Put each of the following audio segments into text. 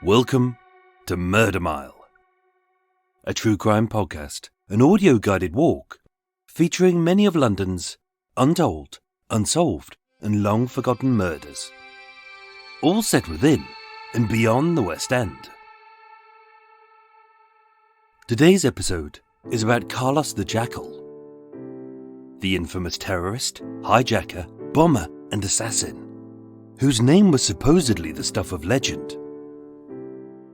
Welcome to Murder Mile, a true crime podcast, an audio-guided walk featuring many of London's untold, unsolved and long-forgotten murders, all set within and beyond the West End. Today's episode is about Carlos the Jackal, the infamous terrorist, hijacker, bomber and assassin, whose name was supposedly the stuff of legend.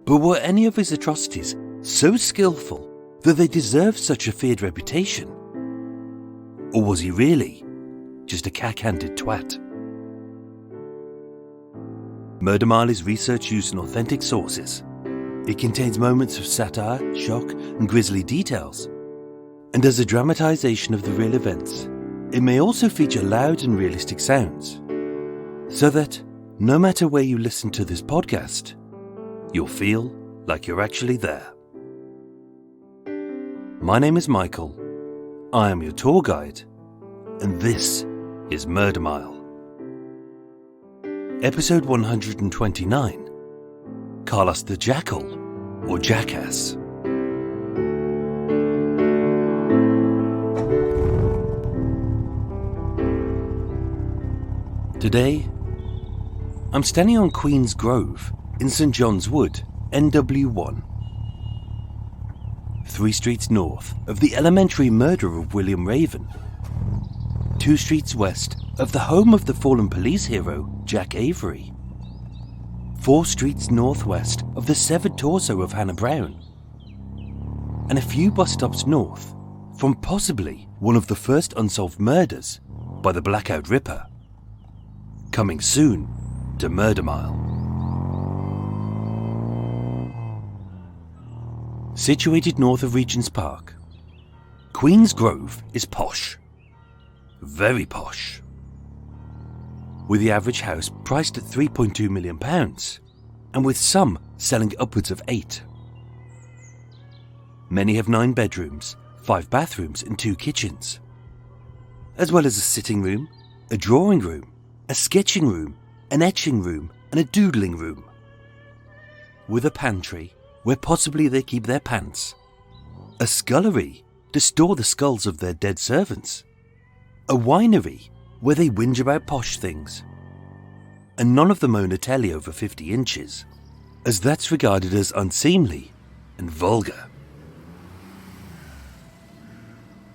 But were any of his atrocities so skillful that they deserved such a feared reputation? Or was he really just a cack-handed twat? Murder Mile is research used in authentic sources. It contains moments of satire, shock and grisly details. And as a dramatization of the real events, it may also feature loud and realistic sounds, so that no matter where you listen to this podcast, you'll feel like you're actually there. My name is Michael, I am your tour guide, and this is Murder Mile. Episode 129, Carlos the Jackal, or Jackass. Today, I'm standing on Queen's Grove in St John's Wood, NW1, 3 streets north of the elementary murder of William Raven, 2 streets west of the home of the fallen police hero Jack Avery, 4 streets northwest of the severed torso of Hannah Brown, and a few bus stops north from possibly one of the first unsolved murders by the Blackout Ripper. Coming soon to Murder Mile. Situated north of Regent's Park, Queen's Grove is posh. Very posh. With the average house priced at £3.2 million, and with some selling upwards of 8. Many have 9 bedrooms, 5 bathrooms and 2 kitchens, as well as a sitting room, a drawing room, a sketching room, an etching room and a doodling room, with a pantry where possibly they keep their pants, a scullery to store the skulls of their dead servants, a winery where they whinge about posh things, and none of them own a telly over 50 inches, as that's regarded as unseemly and vulgar.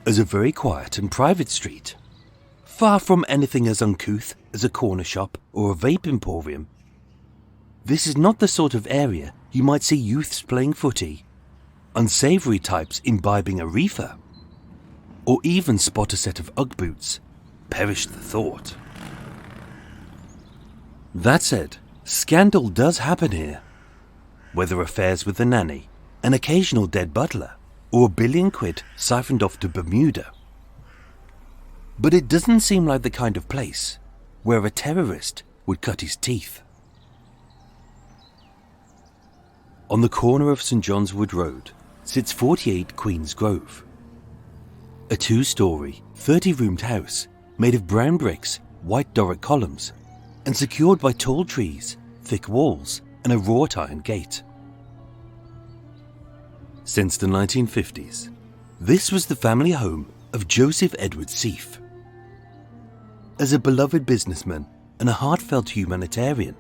As a very quiet and private street, far from anything as uncouth as a corner shop or a vape emporium, this is not the sort of area you might see youths playing footy, unsavoury types imbibing a reefer, or even spot a set of Ugg boots. Perish the thought. That said, scandal does happen here, whether affairs with the nanny, an occasional dead butler, or £1 billion siphoned off to Bermuda. But it doesn't seem like the kind of place where a terrorist would cut his teeth. On the corner of St John's Wood Road sits 48 Queen's Grove, a 2-storey, 30-roomed house made of brown bricks, white Doric columns, and secured by tall trees, thick walls, and a wrought iron gate. Since the 1950s, this was the family home of Joseph Edward Seif. As a beloved businessman and a heartfelt humanitarian,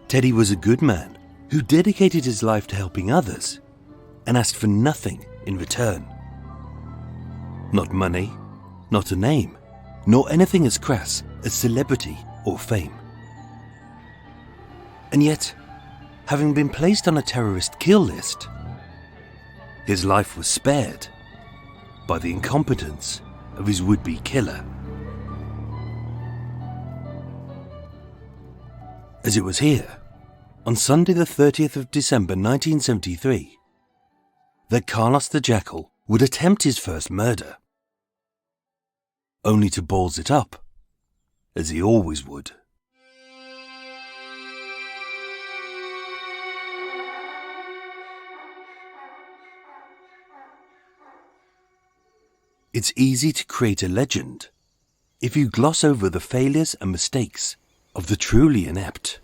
Teddy was a good man who dedicated his life to helping others and asked for nothing in return. Not money, not a name, nor anything as crass as celebrity or fame. And yet, having been placed on a terrorist kill list, his life was spared by the incompetence of his would-be killer. As it was here, on Sunday the 30th of December 1973, that Carlos the Jackal would attempt his first murder, only to balls it up, as he always would. It's easy to create a legend if you gloss over the failures and mistakes of the truly inept.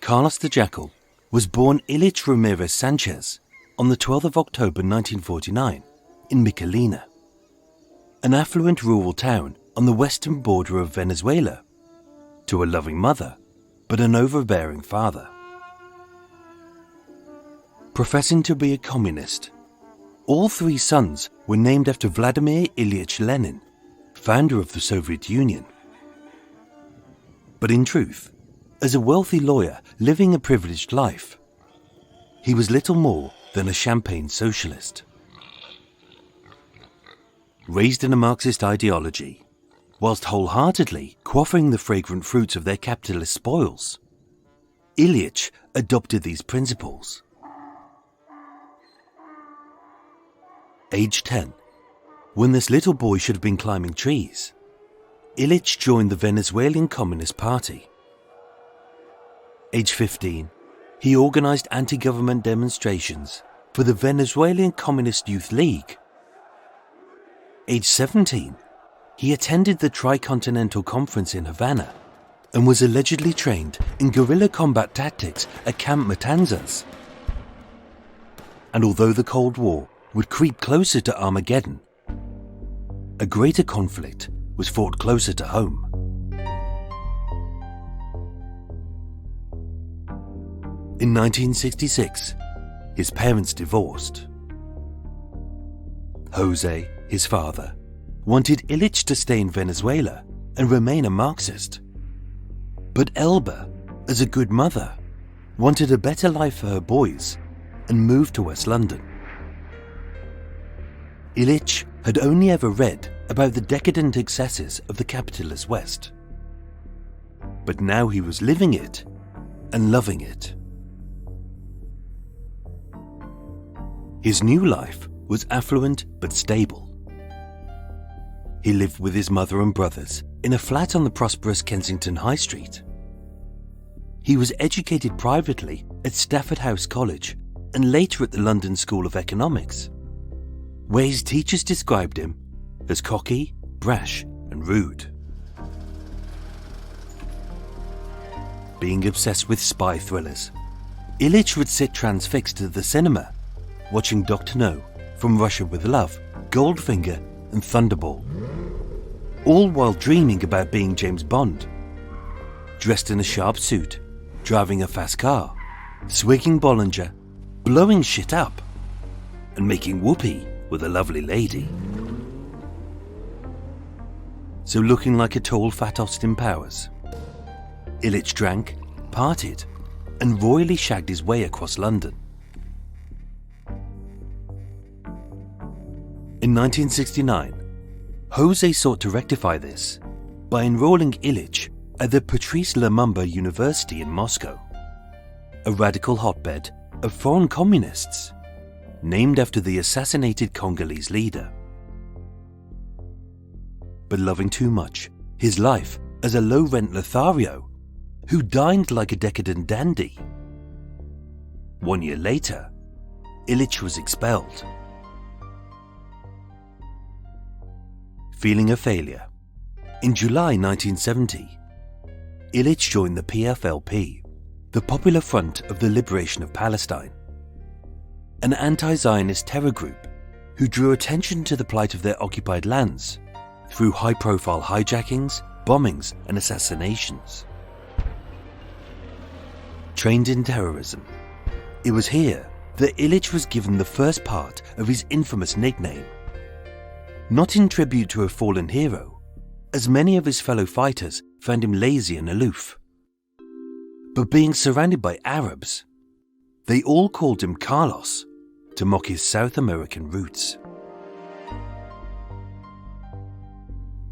Carlos the Jackal was born Ilich Ramirez Sanchez on the 12th of October 1949 in Michelina, an affluent rural town on the western border of Venezuela, to a loving mother but an overbearing father. Professing to be a communist, all three sons were named after Vladimir Ilyich Lenin, founder of the Soviet Union. But in truth, as a wealthy lawyer living a privileged life, he was little more than a champagne socialist. Raised in a Marxist ideology, whilst wholeheartedly quaffing the fragrant fruits of their capitalist spoils, Ilyich adopted these principles. Age 10, when this little boy should have been climbing trees, Ilyich joined the Venezuelan Communist Party. Age 15, he organized anti-government demonstrations for the Venezuelan Communist Youth League. Age 17, he attended the Tricontinental Conference in Havana and was allegedly trained in guerrilla combat tactics at Camp Matanzas. And although the Cold War would creep closer to Armageddon, a greater conflict was fought closer to home. In 1966, his parents divorced. Jose, his father, wanted Ilyich to stay in Venezuela and remain a Marxist. But Elba, as a good mother, wanted a better life for her boys and moved to West London. Ilyich had only ever read about the decadent excesses of the capitalist West. But now he was living it and loving it. His new life was affluent but stable. He lived with his mother and brothers in a flat on the prosperous Kensington High Street. He was educated privately at Stafford House College and later at the London School of Economics, where his teachers described him as cocky, brash, and rude. Being obsessed with spy thrillers, Ilyich would sit transfixed at the cinema, watching Dr. No, From Russia with Love, Goldfinger, and Thunderball, all while dreaming about being James Bond, dressed in a sharp suit, driving a fast car, swigging Bollinger, blowing shit up, and making whoopee with a lovely lady. So looking like a tall fat Austin Powers, Ilyich drank, partied, and royally shagged his way across London. In 1969, Jose sought to rectify this by enrolling Ilyich at the Patrice Lumumba University in Moscow, a radical hotbed of foreign communists, named after the assassinated Congolese leader. But loving too much his life as a low-rent Lothario who dined like a decadent dandy, 1 year later, Ilyich was expelled. Feeling a failure, in July 1970, Ilyich joined the PFLP, the Popular Front of the Liberation of Palestine, an anti-Zionist terror group who drew attention to the plight of their occupied lands through high-profile hijackings, bombings, and assassinations. Trained in terrorism, it was here that Ilyich was given the first part of his infamous nickname, not in tribute to a fallen hero, as many of his fellow fighters found him lazy and aloof, but being surrounded by Arabs, they all called him Carlos to mock his South American roots.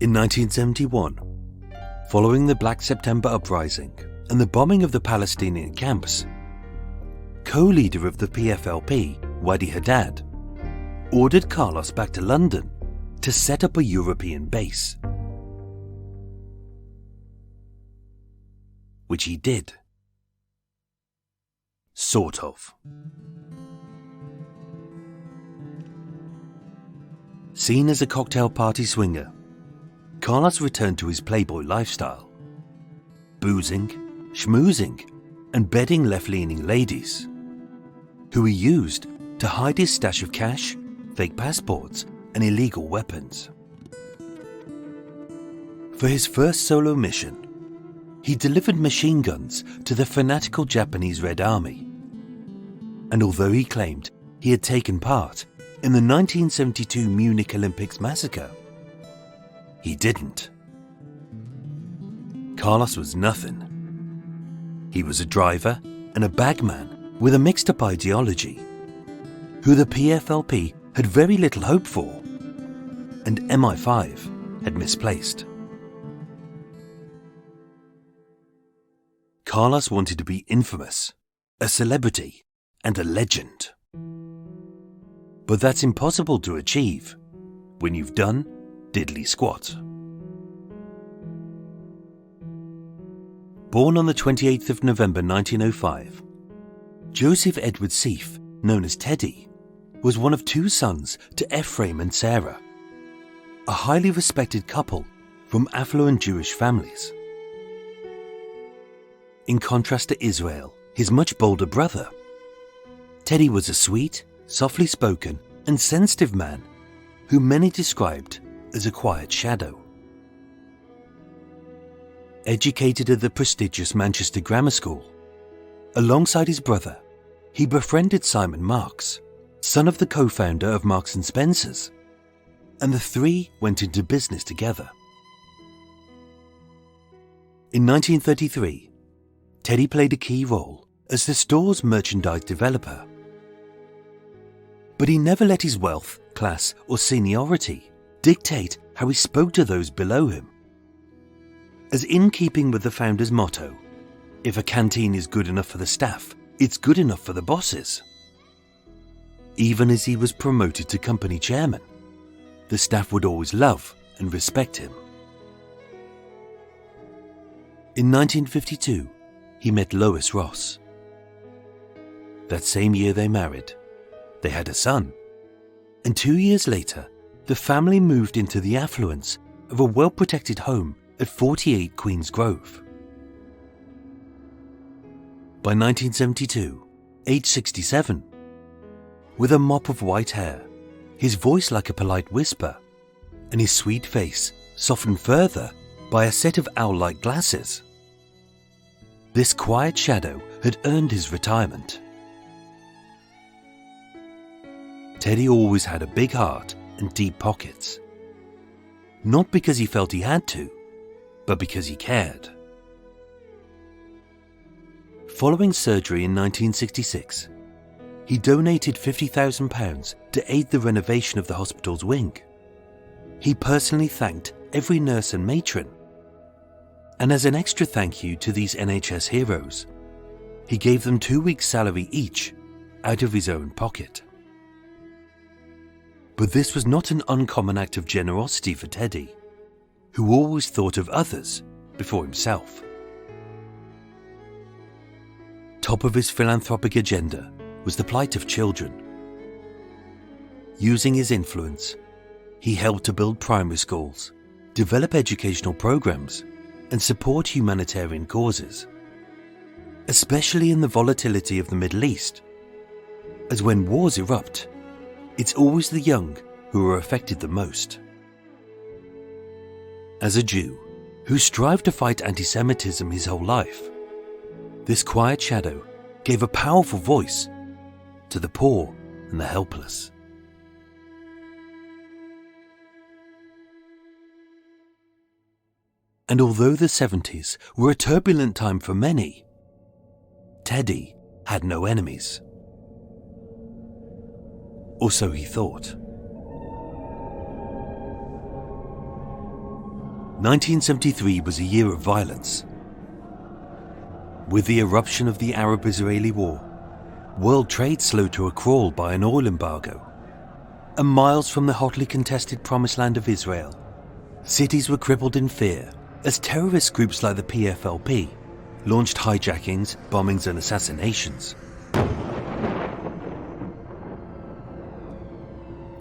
In 1971, following the Black September uprising and the bombing of the Palestinian camps, co-leader of the PFLP, Wadi Haddad, ordered Carlos back to London to set up a European base, which he did. Sort of. Seen as a cocktail party swinger, Carlos returned to his playboy lifestyle, boozing, schmoozing, and bedding left-leaning ladies, who he used to hide his stash of cash, fake passports, and illegal weapons. For his first solo mission, he delivered machine guns to the fanatical Japanese Red Army. And although he claimed he had taken part in the 1972 Munich Olympics massacre, he didn't. Carlos was nothing. He was a driver and a bagman with a mixed-up ideology, who the PFLP had very little hope for, and MI5 had misplaced. Carlos wanted to be infamous, a celebrity, and a legend. But that's impossible to achieve when you've done diddly squat. Born on the 28th of November 1905, Joseph Edward Seif, known as Teddy, was one of two sons to Ephraim and Sarah, a highly respected couple from affluent Jewish families. In contrast to Israel, his much bolder brother, Teddy was a sweet, softly spoken, and sensitive man who many described as a quiet shadow. Educated at the prestigious Manchester Grammar School, alongside his brother, he befriended Simon Marx, son of the co-founder of Marks & Spencer's, and the three went into business together. In 1933, Teddy played a key role as the store's merchandise developer. But he never let his wealth, class, or seniority dictate how he spoke to those below him. As in keeping with the founder's motto, if a canteen is good enough for the staff, it's good enough for the bosses. Even as he was promoted to company chairman, the staff would always love and respect him. In 1952, he met Lois Ross. That same year they married. They had a son. And 2 years later, the family moved into the affluence of a well-protected home at 48 Queen's Grove. By 1972, age 67, with a mop of white hair, his voice like a polite whisper, and his sweet face softened further by a set of owl-like glasses, this quiet shadow had earned his retirement. Teddy always had a big heart and deep pockets. Not because he felt he had to, but because he cared. Following surgery in 1966, he donated £50,000 to aid the renovation of the hospital's wing. He personally thanked every nurse and matron. And as an extra thank you to these NHS heroes, he gave them 2 weeks' salary each out of his own pocket. But this was not an uncommon act of generosity for Teddy, who always thought of others before himself. Top of his philanthropic agenda was the plight of children. Using his influence, he helped to build primary schools, develop educational programs, and support humanitarian causes, especially in the volatility of the Middle East, as when wars erupt, it's always the young who are affected the most. As a Jew who strived to fight anti-Semitism his whole life, this quiet shadow gave a powerful voice to the poor and the helpless. And although the 70s were a turbulent time for many, Teddy had no enemies. Or so he thought. 1973 was a year of violence. With the eruption of the Arab-Israeli war, world trade slowed to a crawl by an oil embargo, and miles from the hotly contested promised land of Israel, cities were crippled in fear as terrorist groups like the PFLP launched hijackings, bombings and assassinations.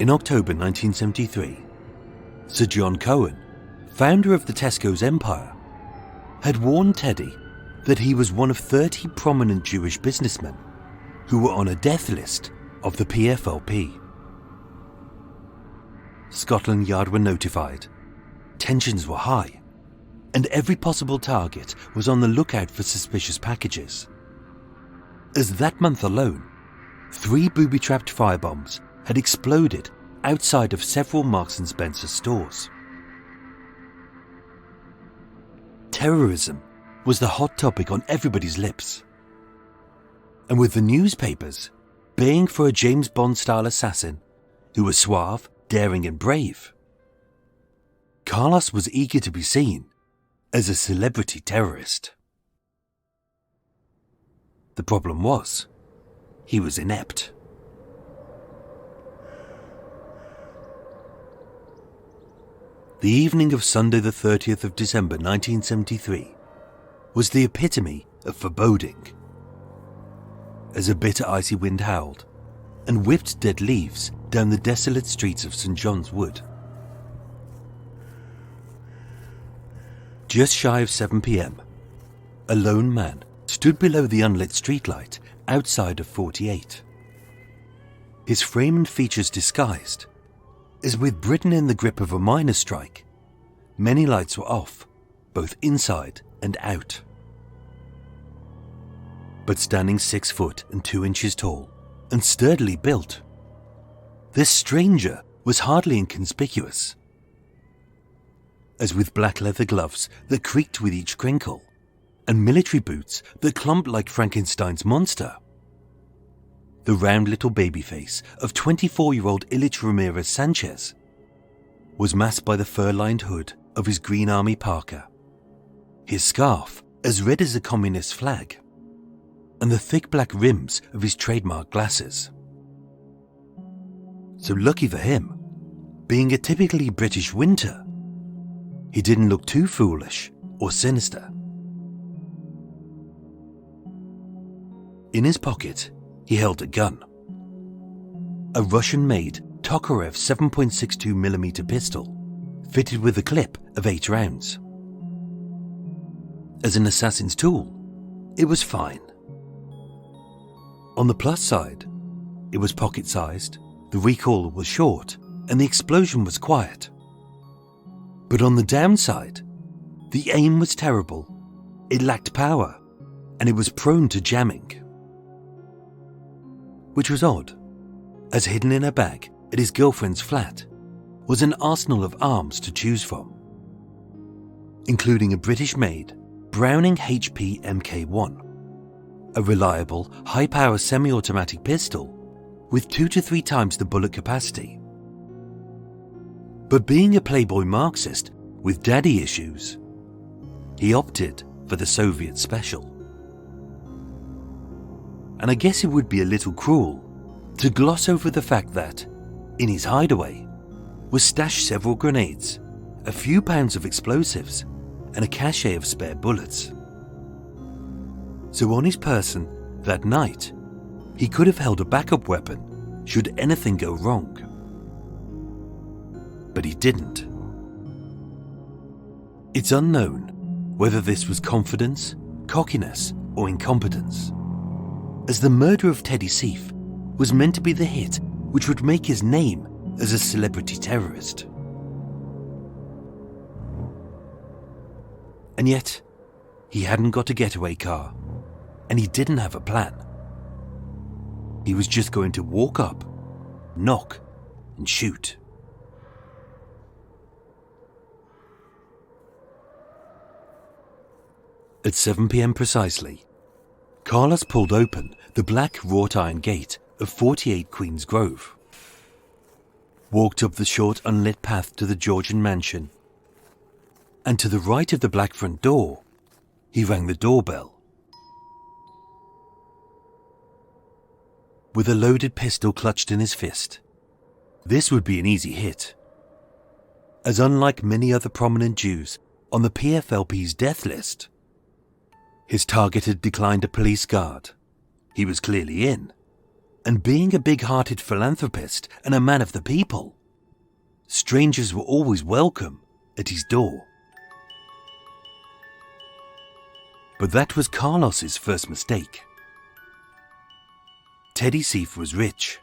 In October 1973, Sir John Cohen, founder of the Tesco's empire, had warned Teddy that he was one of 30 prominent Jewish businessmen who were on a death list of the PFLP. Scotland Yard were notified. Tensions were high, and every possible target was on the lookout for suspicious packages. As that month alone, 3 booby-trapped firebombs had exploded outside of several Marks & Spencer stores. Terrorism was the hot topic on everybody's lips. And with the newspapers baying for a James Bond-style assassin who was suave, daring and brave, Carlos was eager to be seen as a celebrity terrorist. The problem was, he was inept. The evening of Sunday the 30th of December 1973 was the epitome of foreboding. As a bitter icy wind howled and whipped dead leaves down the desolate streets of St. John's Wood. Just shy of 7 p.m, a lone man stood below the unlit streetlight outside of 48. His frame and features disguised, as with Britain in the grip of a miners' strike, many lights were off, both inside and out. But standing 6 foot and 2 inches tall and sturdily built, this stranger was hardly inconspicuous. As with black leather gloves that creaked with each crinkle, and military boots that clumped like Frankenstein's monster, the round little baby face of 24-year-old Ilich Ramirez Sanchez was masked by the fur-lined hood of his Green Army parka, his scarf as red as a communist flag, and the thick black rims of his trademark glasses. So lucky for him, being a typically British winter, he didn't look too foolish or sinister. In his pocket, he held a gun. A Russian-made Tokarev 7.62mm pistol, fitted with a clip of 8 rounds. As an assassin's tool, it was fine. On the plus side, it was pocket-sized, the recoil was short, and the explosion was quiet. But on the downside, the aim was terrible, it lacked power, and it was prone to jamming. Which was odd, as hidden in a bag at his girlfriend's flat was an arsenal of arms to choose from, including a British-made Browning HP Mk1, a reliable, high-power semi-automatic pistol with 2 to 3 times the bullet capacity. But being a playboy Marxist with daddy issues, he opted for the Soviet special. And I guess it would be a little cruel to gloss over the fact that, in his hideaway, was stashed several grenades, a few pounds of explosives, and a cache of spare bullets. So on his person, that night, he could have held a backup weapon should anything go wrong. But he didn't. It's unknown whether this was confidence, cockiness, or incompetence, as the murder of Teddy Seif was meant to be the hit which would make his name as a celebrity terrorist. And yet, he hadn't got a getaway car, and he didn't have a plan. He was just going to walk up, knock, and shoot. At 7 p.m. precisely, Carlos pulled open the black wrought iron gate of 48 Queen's Grove, walked up the short unlit path to the Georgian mansion, and to the right of the black front door, he rang the doorbell. With a loaded pistol clutched in his fist, this would be an easy hit, as unlike many other prominent Jews on the PFLP's death list, his target had declined a police guard. He was clearly in, and being a big-hearted philanthropist and a man of the people, strangers were always welcome at his door. But that was Carlos's first mistake. Teddy Seif was rich,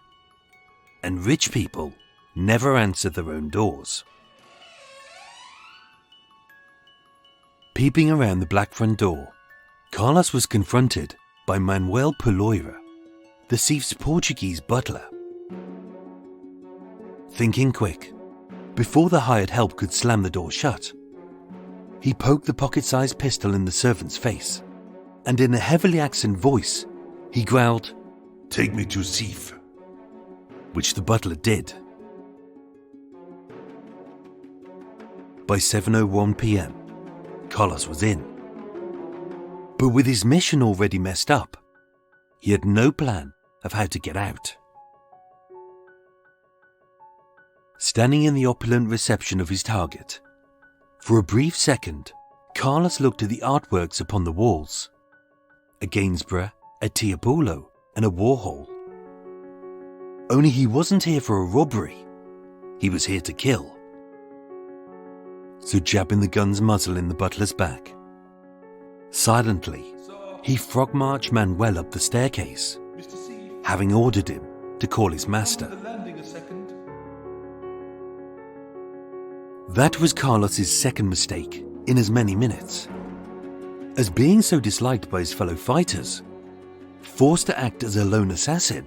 and rich people never answer their own doors. Peeping around the black front door, Carlos was confronted by Manuel Puloira, the Seif's Portuguese butler. Thinking quick, before the hired help could slam the door shut, he poked the pocket-sized pistol in the servant's face, and in a heavily accented voice, he growled, "Take me to Seif," which the butler did. By 7:01 p.m, Carlos was in. But with his mission already messed up, he had no plan of how to get out. Standing in the opulent reception of his target, for a brief second, Carlos looked at the artworks upon the walls. A Gainsborough, a Tiepolo, and a Warhol. Only he wasn't here for a robbery. He was here to kill. So jabbing the gun's muzzle in the butler's back, silently, he frog-marched Manuel up the staircase, having ordered him to call his master. That was Carlos's second mistake in as many minutes. As being so disliked by his fellow fighters, forced to act as a lone assassin,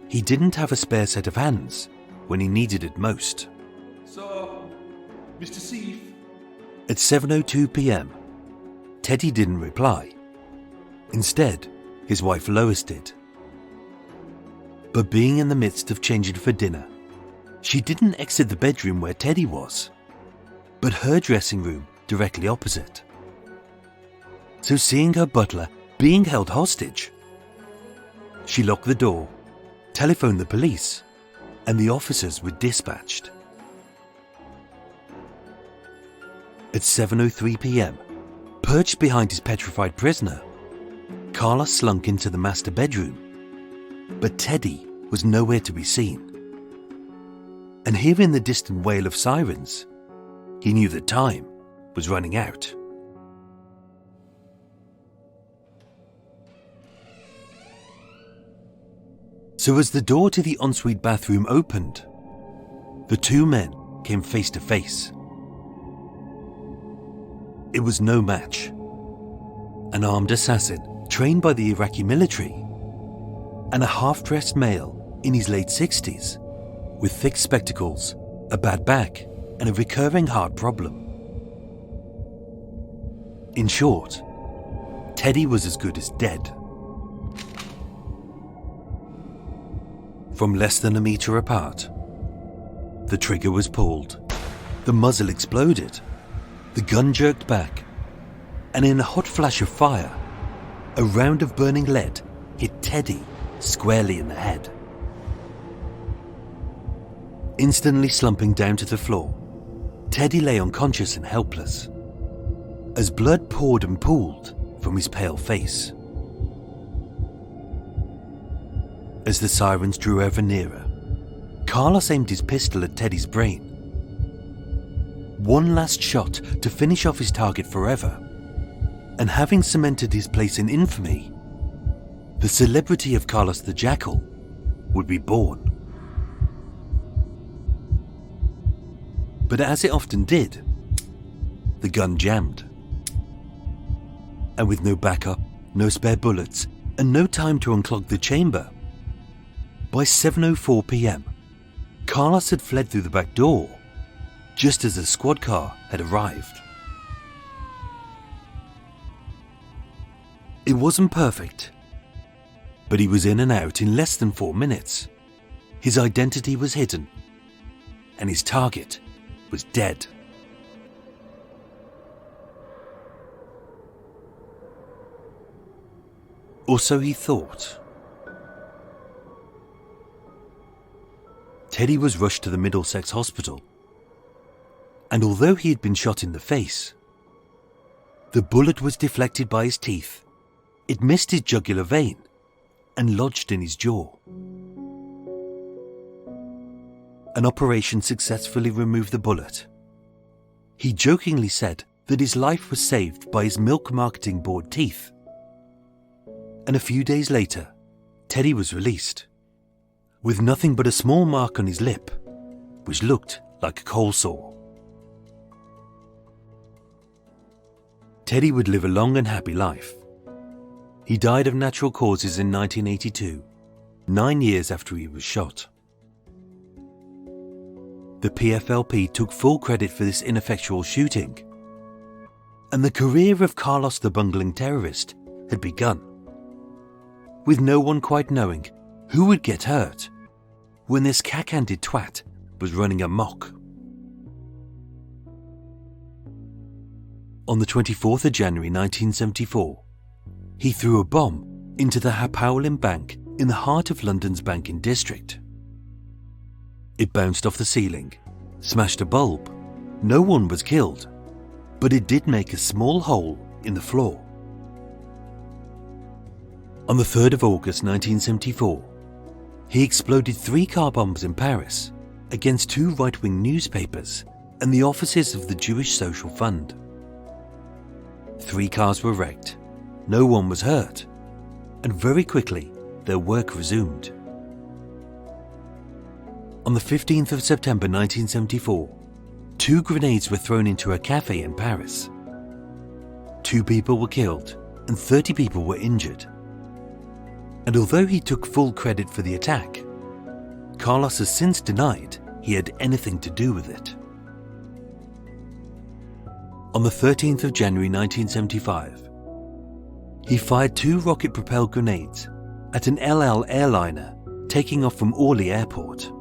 he didn't have a spare set of hands when he needed it most. So, Mr. Seif? At 7:02 p.m, Teddy didn't reply. Instead, his wife Lois did. But being in the midst of changing for dinner, she didn't exit the bedroom where Teddy was, but her dressing room directly opposite. So seeing her butler being held hostage, she locked the door, telephoned the police, and the officers were dispatched. At 7:03 p.m, perched behind his petrified prisoner, Carlos slunk into the master bedroom, but Teddy was nowhere to be seen. And hearing the distant wail of sirens, he knew that time was running out. So as the door to the ensuite bathroom opened, the two men came face to face. It was no match. An armed assassin trained by the Iraqi military, and a half-dressed male in his late 60s with thick spectacles, a bad back, and a recurring heart problem. In short, Teddy was as good as dead. From less than a meter apart, the trigger was pulled, the muzzle exploded, the gun jerked back, and in a hot flash of fire, a round of burning lead hit Teddy squarely in the head. Instantly slumping down to the floor, Teddy lay unconscious and helpless, as blood poured and pooled from his pale face. As the sirens drew ever nearer, Carlos aimed his pistol at Teddy's brain. One last shot to finish off his target forever, and having cemented his place in infamy, the celebrity of Carlos the Jackal would be born. But as it often did, the gun jammed. And with no backup, no spare bullets, and no time to unclog the chamber, by 7:04 p.m, Carlos had fled through the back door, just as the squad car had arrived. It wasn't perfect, but he was in and out in less than 4 minutes. His identity was hidden, and his target was dead. Or so he thought. Teddy was rushed to the Middlesex hospital, and although he had been shot in the face, the bullet was deflected by his teeth. It missed his jugular vein and lodged in his jaw. An operation successfully removed the bullet. He jokingly said that his life was saved by his milk marketing board teeth. And a few days later, Teddy was released, with nothing but a small mark on his lip, which looked like a coal sore. Teddy would live a long and happy life. He died of natural causes in 1982, 9 years after he was shot. The PFLP took full credit for this ineffectual shooting, and the career of Carlos the bungling terrorist had begun, with no one quite knowing who would get hurt when this cack-handed twat was running amok. On the 24th of January 1974, he threw a bomb into the Hapowlin Bank in the heart of London's banking district. It bounced off the ceiling, smashed a bulb. No one was killed, but it did make a small hole in the floor. On the 3rd of August 1974, he exploded 3 car bombs in Paris against 2 right-wing newspapers and the offices of the Jewish Social Fund. 3 cars were wrecked, no one was hurt, and very quickly their work resumed. On the 15th of September 1974, 2 grenades were thrown into a cafe in Paris. 2 people were killed and 30 people were injured. And although he took full credit for the attack, Carlos has since denied he had anything to do with it. On the 13th of January 1975, he fired 2 rocket-propelled grenades at an LL airliner taking off from Orly Airport.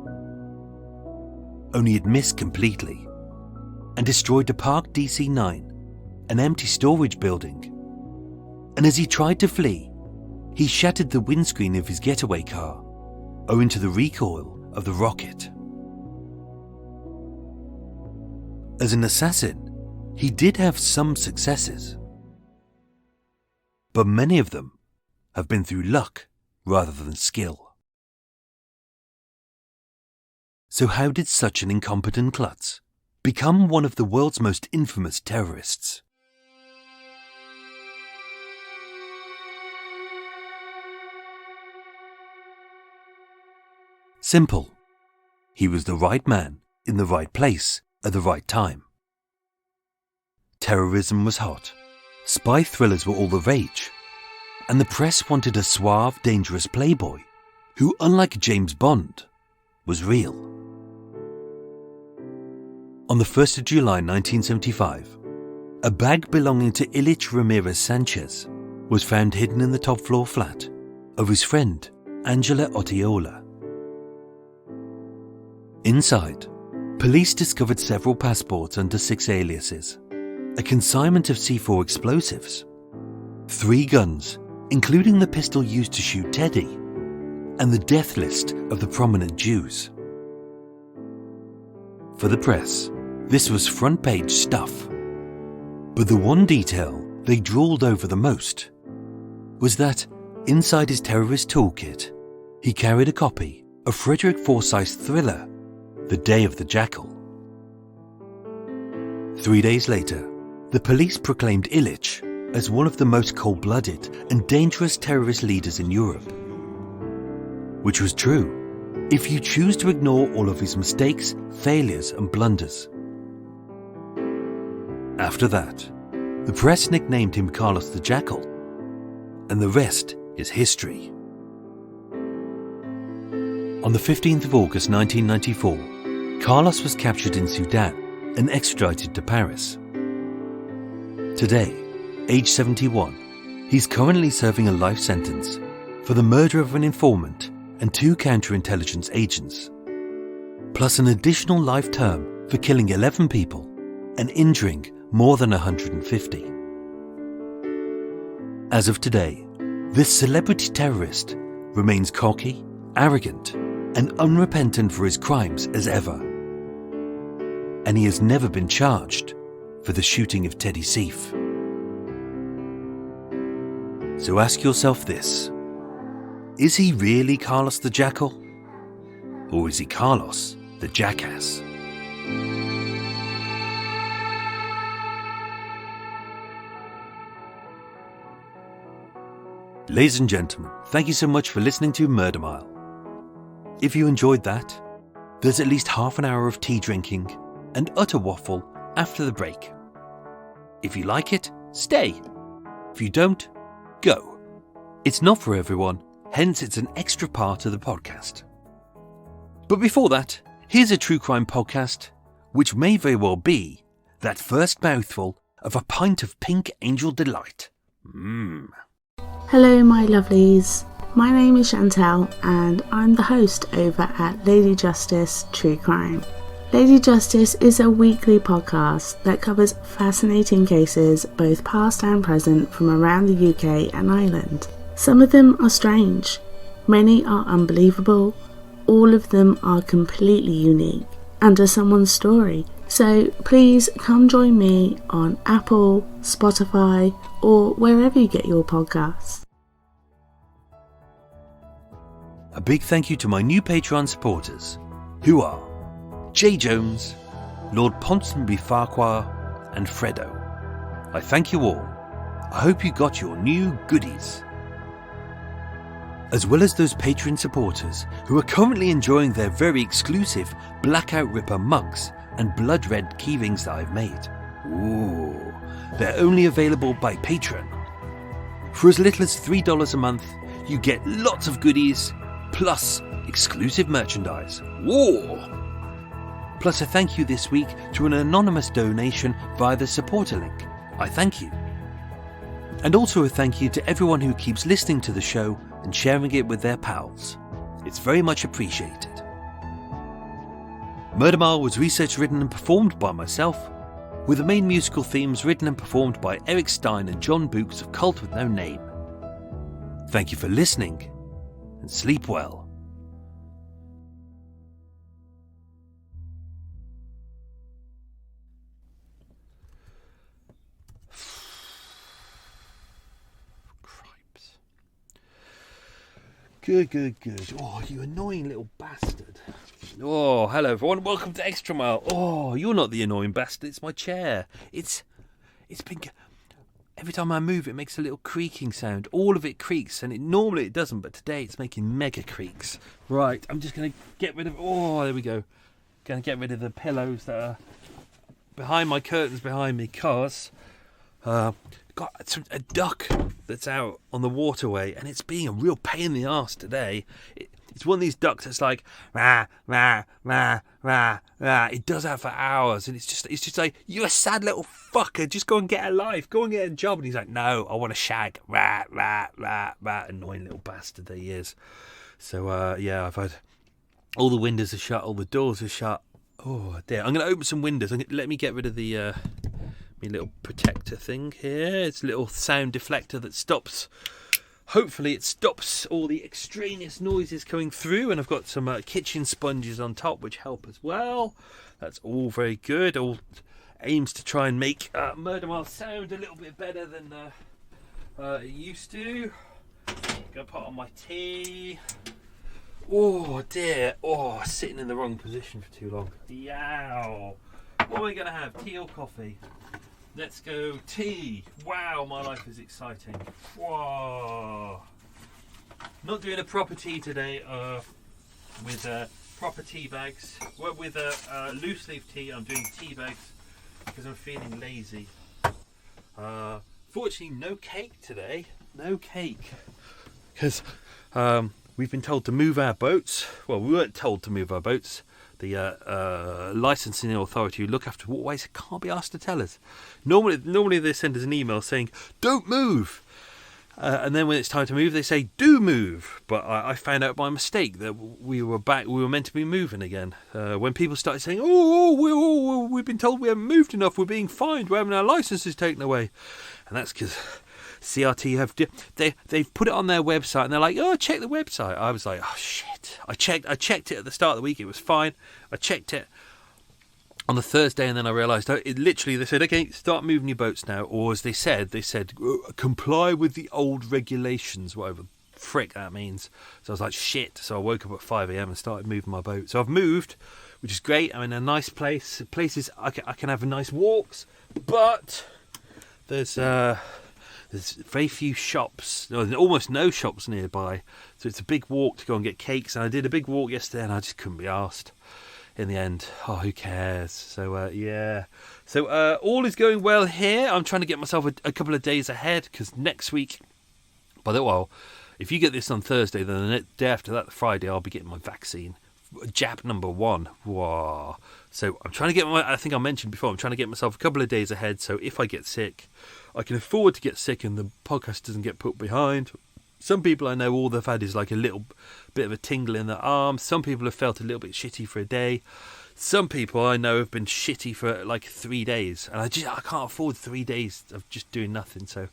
Only it missed completely and destroyed a parked DC-9, an empty storage building. And as he tried to flee, he shattered the windscreen of his getaway car, owing to the recoil of the rocket. As an assassin, he did have some successes, but many of them have been through luck rather than skill. So how did such an incompetent klutz become one of the world's most infamous terrorists? Simple. He was the right man in the right place at the right time. Terrorism was hot, spy thrillers were all the rage, and the press wanted a suave, dangerous playboy who, unlike James Bond, was real. On the 1st of July 1975, a bag belonging to Ilich Ramirez Sanchez was found hidden in the top floor flat of his friend Angela Otiola. Inside, police discovered several passports under 6 aliases, a consignment of C4 explosives, 3 guns, including the pistol used to shoot Teddy, and the death list of the prominent Jews. For the press, this was front-page stuff. But the one detail they drooled over the most was that, inside his terrorist toolkit, he carried a copy of Frederick Forsyth's thriller, The Day of the Jackal. 3 days later, the police proclaimed Ilich as one of the most cold-blooded and dangerous terrorist leaders in Europe. Which was true, if you choose to ignore all of his mistakes, failures and blunders. After that, the press nicknamed him Carlos the Jackal, and the rest is history. On the 15th of August 1994, Carlos was captured in Sudan and extradited to Paris. Today, age 71, he's currently serving a life sentence for the murder of an informant and 2 counterintelligence agents, plus an additional life term for killing 11 people and injuring more than 150. As of today, this celebrity terrorist remains cocky, arrogant, and unrepentant for his crimes as ever. And he has never been charged for the shooting of Teddy Seif. So ask yourself this: is he really Carlos the Jackal? Or is he Carlos the Jackass? Ladies and gentlemen, thank you so much for listening to Murder Mile. If you enjoyed that, there's at least half an hour of tea drinking and utter waffle after the break. If you like it, stay. If you don't, go. It's not for everyone, hence it's an extra part of the podcast. But before that, here's a true crime podcast, which may very well be that first mouthful of a pint of pink angel delight. Hello my lovelies, my name is Chantel and I'm the host over at Lady Justice True Crime. Lady Justice is a weekly podcast that covers fascinating cases both past and present from around the UK and Ireland. Some of them are strange, many are unbelievable, all of them are completely unique and are someone's story. So please come join me on Apple, Spotify or wherever you get your podcasts. A big thank you to my new Patreon supporters, who are Jay Jones, Lord Ponsonby Farquhar, and Fredo. I thank you all. I hope you got your new goodies. As well as those Patreon supporters who are currently enjoying their very exclusive Blackout Ripper mugs and blood red key rings that I've made. Ooh, they're only available by Patreon. For as little as $3 a month, you get lots of goodies, plus exclusive merchandise. Whoa! Plus a thank you this week to an anonymous donation via the supporter link. I thank you. And also a thank you to everyone who keeps listening to the show and sharing it with their pals. It's very much appreciated. Murder Mile was researched, written and performed by myself, with the main musical themes written and performed by Eric Stein and John Books of Cult With No Name. Thank you for listening, and sleep well. Good. Oh, you annoying little bastard. Oh, hello everyone. Welcome to Extra Mile. Oh, you're not the annoying bastard. It's my chair. It's been... Every time I move, it makes a little creaking sound. All of it creaks, and normally it doesn't, but today it's making mega creaks. Right, I'm just going to get rid of... Oh, there we go. Going to get rid of the pillows that are behind my curtains behind me, because... got a duck that's out on the waterway, and it's being a real pain in the arse today. It's one of these ducks that's like rah rah rah rah rah. It does that for hours, and it's just like, you're a sad little fucker. Just go and get a life. Go and get a job. And he's like, no, I want to shag. Rah rah rah rah. Annoying little bastard that he is. So yeah, I've had all the windows are shut, all the doors are shut. Oh dear. I'm going to open some windows. Let me get rid of the. My little protector thing here. It's a little sound deflector that stops. Hopefully it stops all the extraneous noises coming through, and I've got some kitchen sponges on top which help as well. That's all very good. All aims to try and make Murder Mile sound a little bit better than it used to. Gonna put on my tea. Oh dear. Oh, sitting in the wrong position for too long. Yow. What are we gonna have? Tea or coffee? Let's go tea. Wow, my life is exciting. Whoa. Not doing a proper tea today with proper tea bags. Well, with loose leaf tea, I'm doing tea bags because I'm feeling lazy. Fortunately, no cake today. No cake. Because we've been told to move our boats. Well, we weren't told to move our boats. The licensing authority who look after waterways can't be asked to tell us. Normally they send us an email saying, don't move. And then when it's time to move, they say, do move. But I found out by mistake that we were meant to be moving again. When people started saying, we've been told we haven't moved enough, we're being fined, we're having our licenses taken away. And that's because CRT they've put it on their website, and they're like, oh, check the website. I was like, oh shit. I checked it at the start of the week, it was fine. I checked it on the Thursday, and then I realised they said, okay, start moving your boats now. Or as they said comply with the old regulations, whatever frick that means. So I was like, shit. So I woke up at 5 a.m. and started moving my boat. So I've moved, which is great. I'm in a nice place. Places I can have nice walks, but there's there's very few shops, almost no shops nearby. So it's a big walk to go and get cakes. And I did a big walk yesterday and I just couldn't be arsed. In the end, who cares? So, yeah. So, all is going well here. I'm trying to get myself a couple of days ahead because next week, if you get this on Thursday, then the day after that, Friday, I'll be getting my vaccine. Jab number 1. Whoa. So, I'm trying to get I think I mentioned before, I'm trying to get myself a couple of days ahead. So, if I get sick, I can afford to get sick and the podcast doesn't get put behind. Some people I know, all they've had is like a little bit of a tingle in their arm. Some people have felt a little bit shitty for a day. Some people I know have been shitty for like 3 days. And I can't afford 3 days of just doing nothing. So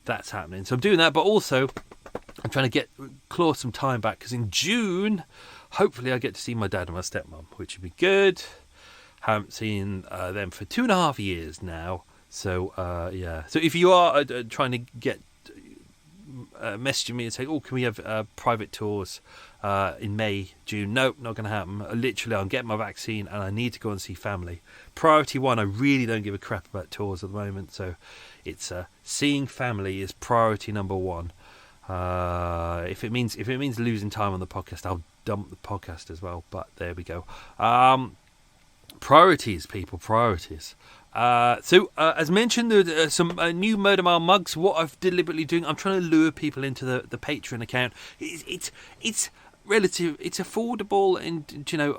that's happening. So I'm doing that. But also, I'm trying to claw some time back. Because in June, hopefully I get to see my dad and my stepmom, which would be good. Haven't seen them for 2.5 years now. So, yeah. So if you are trying to get... messaging me and saying, can we have private tours in May, June? No, not going to happen. Literally, I'm getting my vaccine and I need to go and see family. Priority 1, I really don't give a crap about tours at the moment. So it's seeing family is priority number 1. If it means losing time on the podcast, I'll dump the podcast as well. But there we go. Priorities, people, priorities. So as mentioned, there's some new Murder Mile mugs. What I've deliberately doing, I'm trying to lure people into the Patreon account. It's relative, it's affordable, and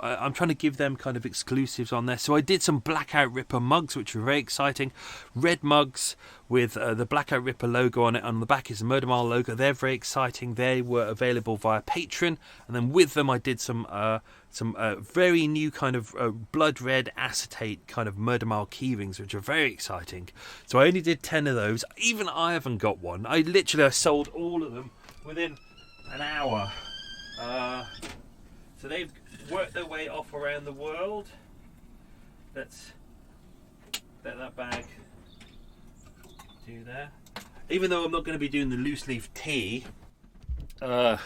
I'm trying to give them kind of exclusives on there. So I did some Blackout Ripper mugs, which were very exciting. Red mugs with the Blackout Ripper logo on it. On the back is the Murder Mile logo. They're very exciting. They were available via Patreon, and then with them I did some very new kind of blood red acetate kind of Murder Mile keyrings, which are very exciting. So I only did 10 of those. Even I haven't got one. I sold all of them within an hour. So they've worked their way off around the world. Let's let that bag do there. Even though I'm not going to be doing the loose leaf tea, Mr.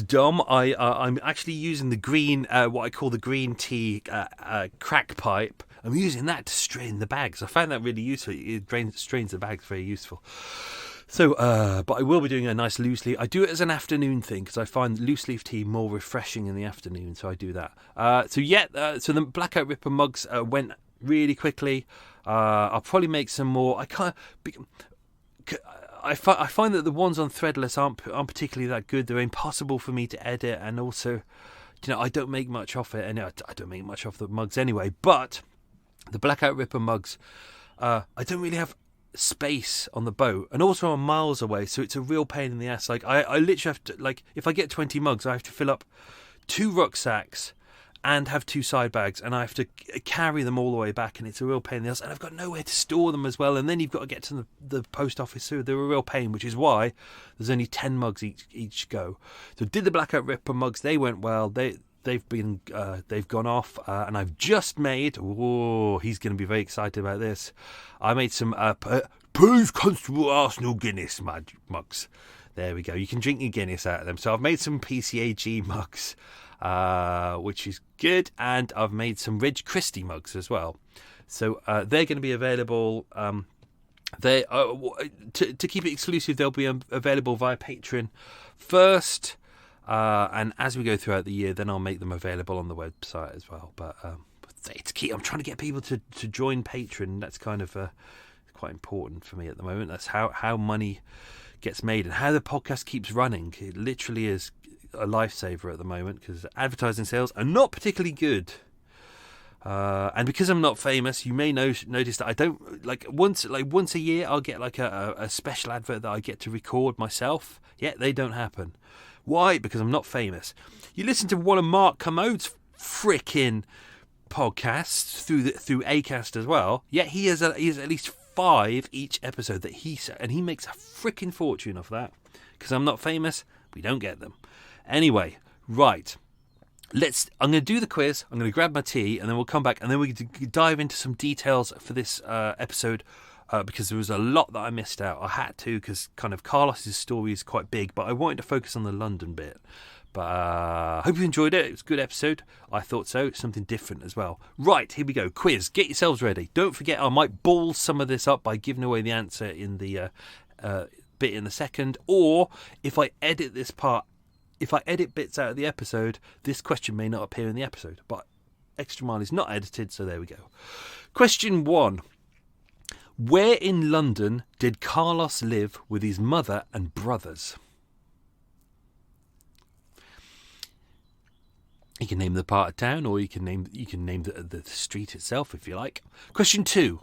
Dom, I'm actually using the green, what I call the green tea crack pipe. I'm using that to strain the bags. I found that really useful. It strains the bags very useful. So, but I will be doing a nice loose leaf. I do it as an afternoon thing because I find loose leaf tea more refreshing in the afternoon. So I do that. So the Blackout Ripper mugs went really quickly. I'll probably make some more. I find that the ones on Threadless aren't particularly that good. They're impossible for me to edit, and also, I don't make much off it, and I don't make much off the mugs anyway. But the Blackout Ripper mugs, I don't really have space on the boat, and also I'm miles away, so it's a real pain in the ass. Like I literally have to, if I get 20 mugs, I have to fill up 2 rucksacks and have 2 side bags, and I have to carry them all the way back, and it's a real pain in the ass, and I've got nowhere to store them as well, and then you've got to get to the post office, so they're a real pain, which is why there's only 10 mugs each go. So did the Blackout Ripper mugs, they went well, they've gone off, and I've just made, he's going to be very excited about this, I made some Police Constable Arsenal Guinness mugs. There we go, you can drink your Guinness out of them. So I've made some PCAG mugs, which is good, and I've made some Ridge Christie mugs as well. So they're going to be available. They to keep it exclusive, they'll be available via Patreon first, and as we go throughout the year, then I'll make them available on the website as well. But it's key. I'm trying to get people to join Patreon. That's kind of quite important for me at the moment. That's how money gets made and how the podcast keeps running. It literally is a lifesaver at the moment because advertising sales are not particularly good. And because I'm not famous, you may notice that I don't once a year I'll get a special advert that I get to record myself. Yet they don't happen. Why? Because I'm not famous. You listen to one of Mark Commode's frickin' podcasts through Acast as well. Yet he has at least 5 each episode that and he makes a frickin' fortune off that. Because I'm not famous, we don't get them. Anyway, right. I'm going to do the quiz, I'm going to grab my tea, and then we'll come back, and then we can dive into some details for this episode, because there was a lot that I missed out. I had to, because kind of Carlos's story is quite big, but I wanted to focus on the London bit. But I hope you enjoyed it. It was a good episode. I thought so. Something different as well. Right, here we go. Quiz. Get yourselves ready. Don't forget, I might ball some of this up by giving away the answer in the bit in the second. Or if I edit this part, if I edit bits out of the episode, this question may not appear in the episode. But Extra Mile is not edited, so there we go. Question 1. Where in London did Carlos live with his mother and brothers? You can name the part of town, or you can name the street itself if you like. Question 2.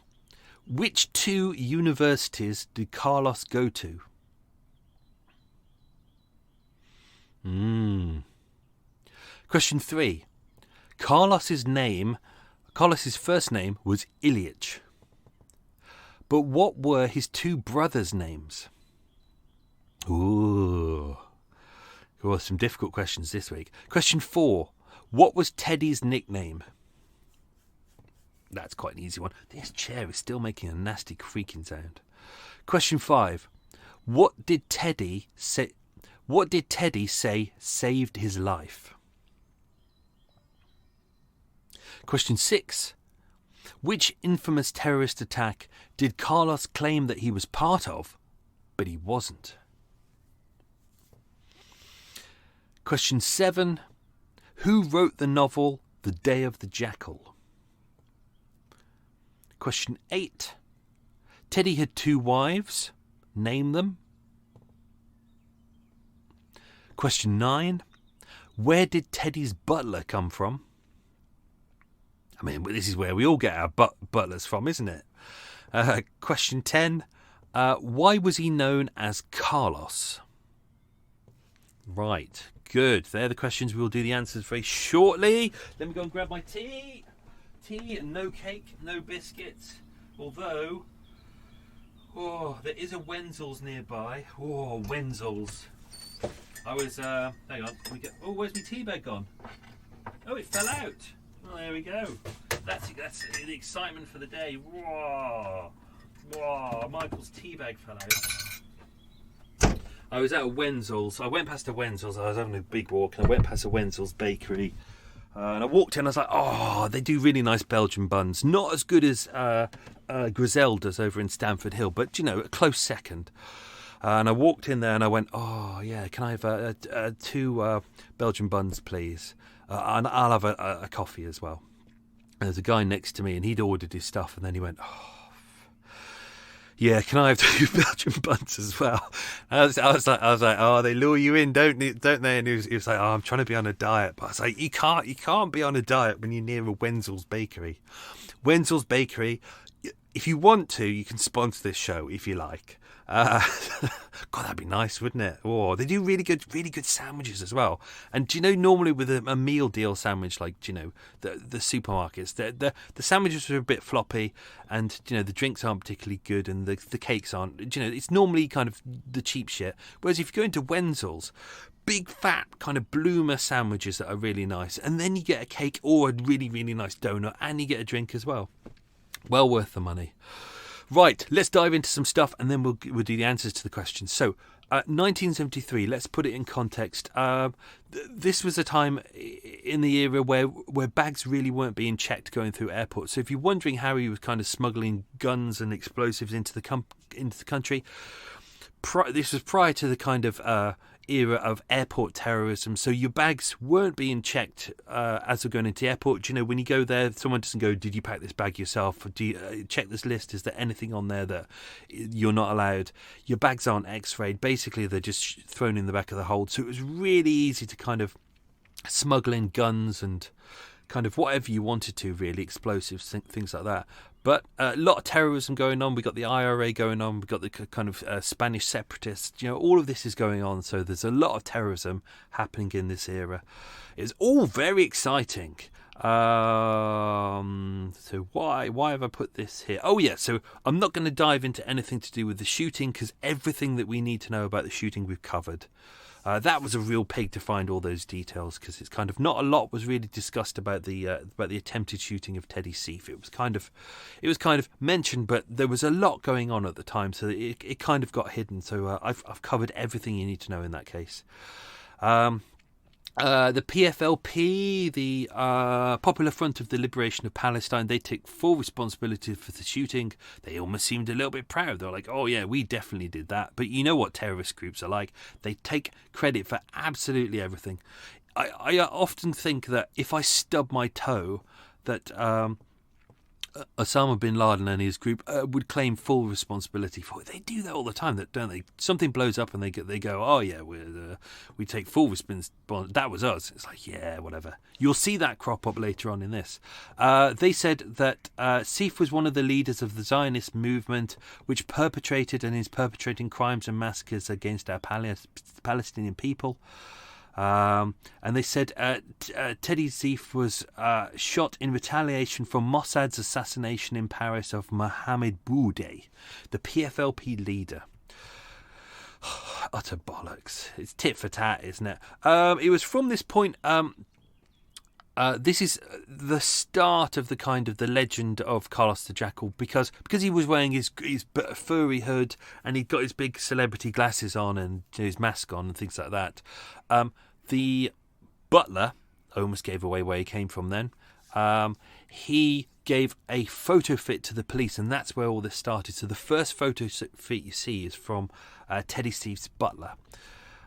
Which 2 universities did Carlos go to? Question 3. Carlos's first name was Ilyich. But what were his 2 brothers' names? Ooh. Oh, some difficult questions this week. Question 4. What was Teddy's nickname? That's quite an easy one. This chair is still making a nasty creaking sound. Question 5. What did Teddy say saved his life? Question 6. Which infamous terrorist attack did Carlos claim that he was part of, but he wasn't? Question 7. Who wrote the novel The Day of the Jackal? Question 8. Teddy had 2 wives. Name them. Question 9. Where did Teddy's butler come from? I mean, this is where we all get our butlers from, isn't it? Question 10. Why was he known as Carlos? Right, good. They're the questions. We'll do the answers very shortly. Let me go and grab my tea. Tea and no cake, no biscuits. Although, there is a Wenzel's nearby. Oh, Wenzel's. I was, hang on. Where's my tea bag gone? Oh, it fell out. Oh, there we go. That's the excitement for the day. Whoa, Michael's tea bag fell out. I was at a Wenzel's. I went past a Wenzel's. I was having a big walk, and I went past a Wenzel's bakery. And I walked in. I was like, "Oh, they do really nice Belgian buns. Not as good as Griselda's over in Stamford Hill, but a close second." And I walked in there, and I went, "Oh yeah, can I have 2 Belgian buns, please? And I'll have a coffee as well." And there's a guy next to me, and he'd ordered his stuff, and then he went, "Oh, yeah, can I have 2 Belgian buns as well?" I was like, "Oh, they lure you in, don't they?" And he was like, "Oh, I'm trying to be on a diet." But I was like, "You can't be on a diet when you're near a Wenzel's bakery." Wenzel's bakery. If you want to, you can sponsor this show if you like. God, that'd be nice, wouldn't it? Oh, they do really good sandwiches as well. And do you know, normally with a meal deal sandwich, like, the supermarkets, the sandwiches are a bit floppy, and the drinks aren't particularly good, and the cakes aren't. It's normally kind of the cheap shit. Whereas if you go into Wenzel's, big fat kind of bloomer sandwiches that are really nice, and then you get a cake or a really, really nice donut, and you get a drink as well. Well worth the money. Right, let's dive into some stuff, and then we'll do the answers to the questions. So, 1973, let's put it in context. This was a time in the era where bags really weren't being checked going through airports. So if you're wondering how he was kind of smuggling guns and explosives into the country, this was prior to the kind of era of airport terrorism. So your bags weren't being checked as they're going into the airport. When you go there, someone doesn't go, "Did you pack this bag yourself? Or do you check this list? Is there anything on there that you're not allowed?" Your bags aren't x-rayed. Basically, they're just thrown in the back of the hold. So it was really easy to kind of smuggle in guns and kind of whatever you wanted to, really, explosives, things like that. But a lot of terrorism going on. We got the IRA going on. We got the kind of Spanish separatists. All of this is going on. So there's a lot of terrorism happening in this era. It's all very exciting. So why have I put this here? Oh yeah. So I'm not going to dive into anything to do with the shooting, because everything that we need to know about the shooting we've covered. That was a real pig to find all those details, because it's kind of not a lot was really discussed about the attempted shooting of Teddy Seif. It was kind of mentioned, but there was a lot going on at the time, so it kind of got hidden. So I've covered everything you need to know in that case. The PFLP, the Popular Front of the Liberation of Palestine, they take full responsibility for the shooting. They almost seemed a little bit proud. They're like, oh yeah, we definitely did that. But you know what terrorist groups are like. They take credit for absolutely everything. I often think that if I stub my toe, that Osama bin Laden and his group would claim full responsibility for it. They do that all the time, don't they? Something blows up and they go, oh yeah, we take full responsibility. That was us. It's like, yeah, whatever. You'll see that crop up later on in this. They said that Seif was one of the leaders of the Zionist movement, which perpetrated and is perpetrating crimes and massacres against our Palestinian people. And they said Teddy Seif was shot in retaliation for Mossad's assassination in Paris of Mohamed Boudeh, the PFLP leader. Utter bollocks. It's tit for tat, isn't it? It was from this point... this is the start of the legend of Carlos the Jackal, because he was wearing his furry hood and he'd got his big celebrity glasses on and his mask on and things like that. The butler, I almost gave away where he came from then, he gave a photo fit to the police, and that's where all this started. So the first photo fit you see is from Teddy Seif's butler.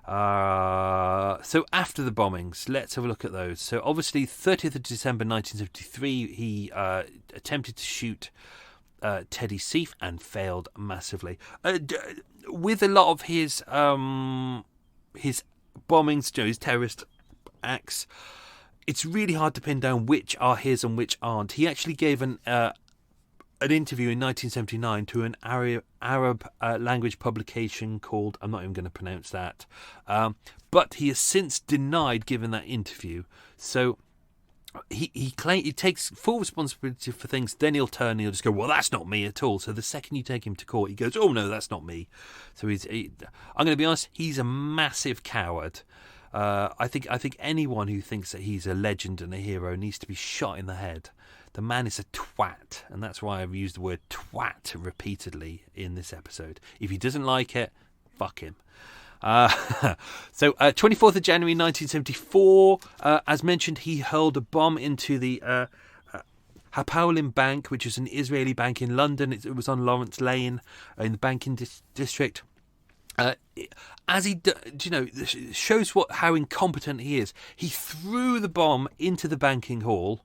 So after the bombings, let's have a look at those. So obviously 30th of December 1973, he attempted to shoot Teddy Seif and failed massively. With a lot of his bombings, his terrorist acts, it's really hard to pin down which are his and which aren't. He actually gave an interview in 1979 to an Arab language publication called, I'm not even going to pronounce that, but he has since denied giving that interview. So he takes full responsibility for things, then he'll turn and he'll just go, well, that's not me at all. So the second you take him to court, he goes, oh no, that's not me. So I'm going to be honest, he's a massive coward. I think anyone who thinks that he's a legend and a hero needs to be shot in the head. The man is a twat, and that's why I've used the word twat repeatedly in this episode. If he doesn't like it, fuck him. So 24th of January 1974, as mentioned, he hurled a bomb into the Hapoalim Bank, which is an Israeli bank in London. It was on Lawrence Lane in the banking district. As he, shows how incompetent he is. He threw the bomb into the banking hall.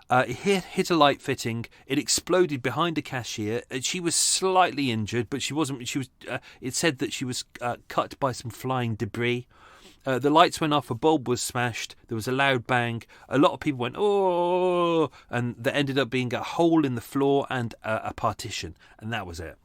It hit a light fitting. It exploded behind a cashier. She was slightly injured, but she wasn't. She was. It said that she was cut by some flying debris. The lights went off. A bulb was smashed. There was a loud bang. A lot of people went, oh, and there ended up being a hole in the floor and a partition, and that was it.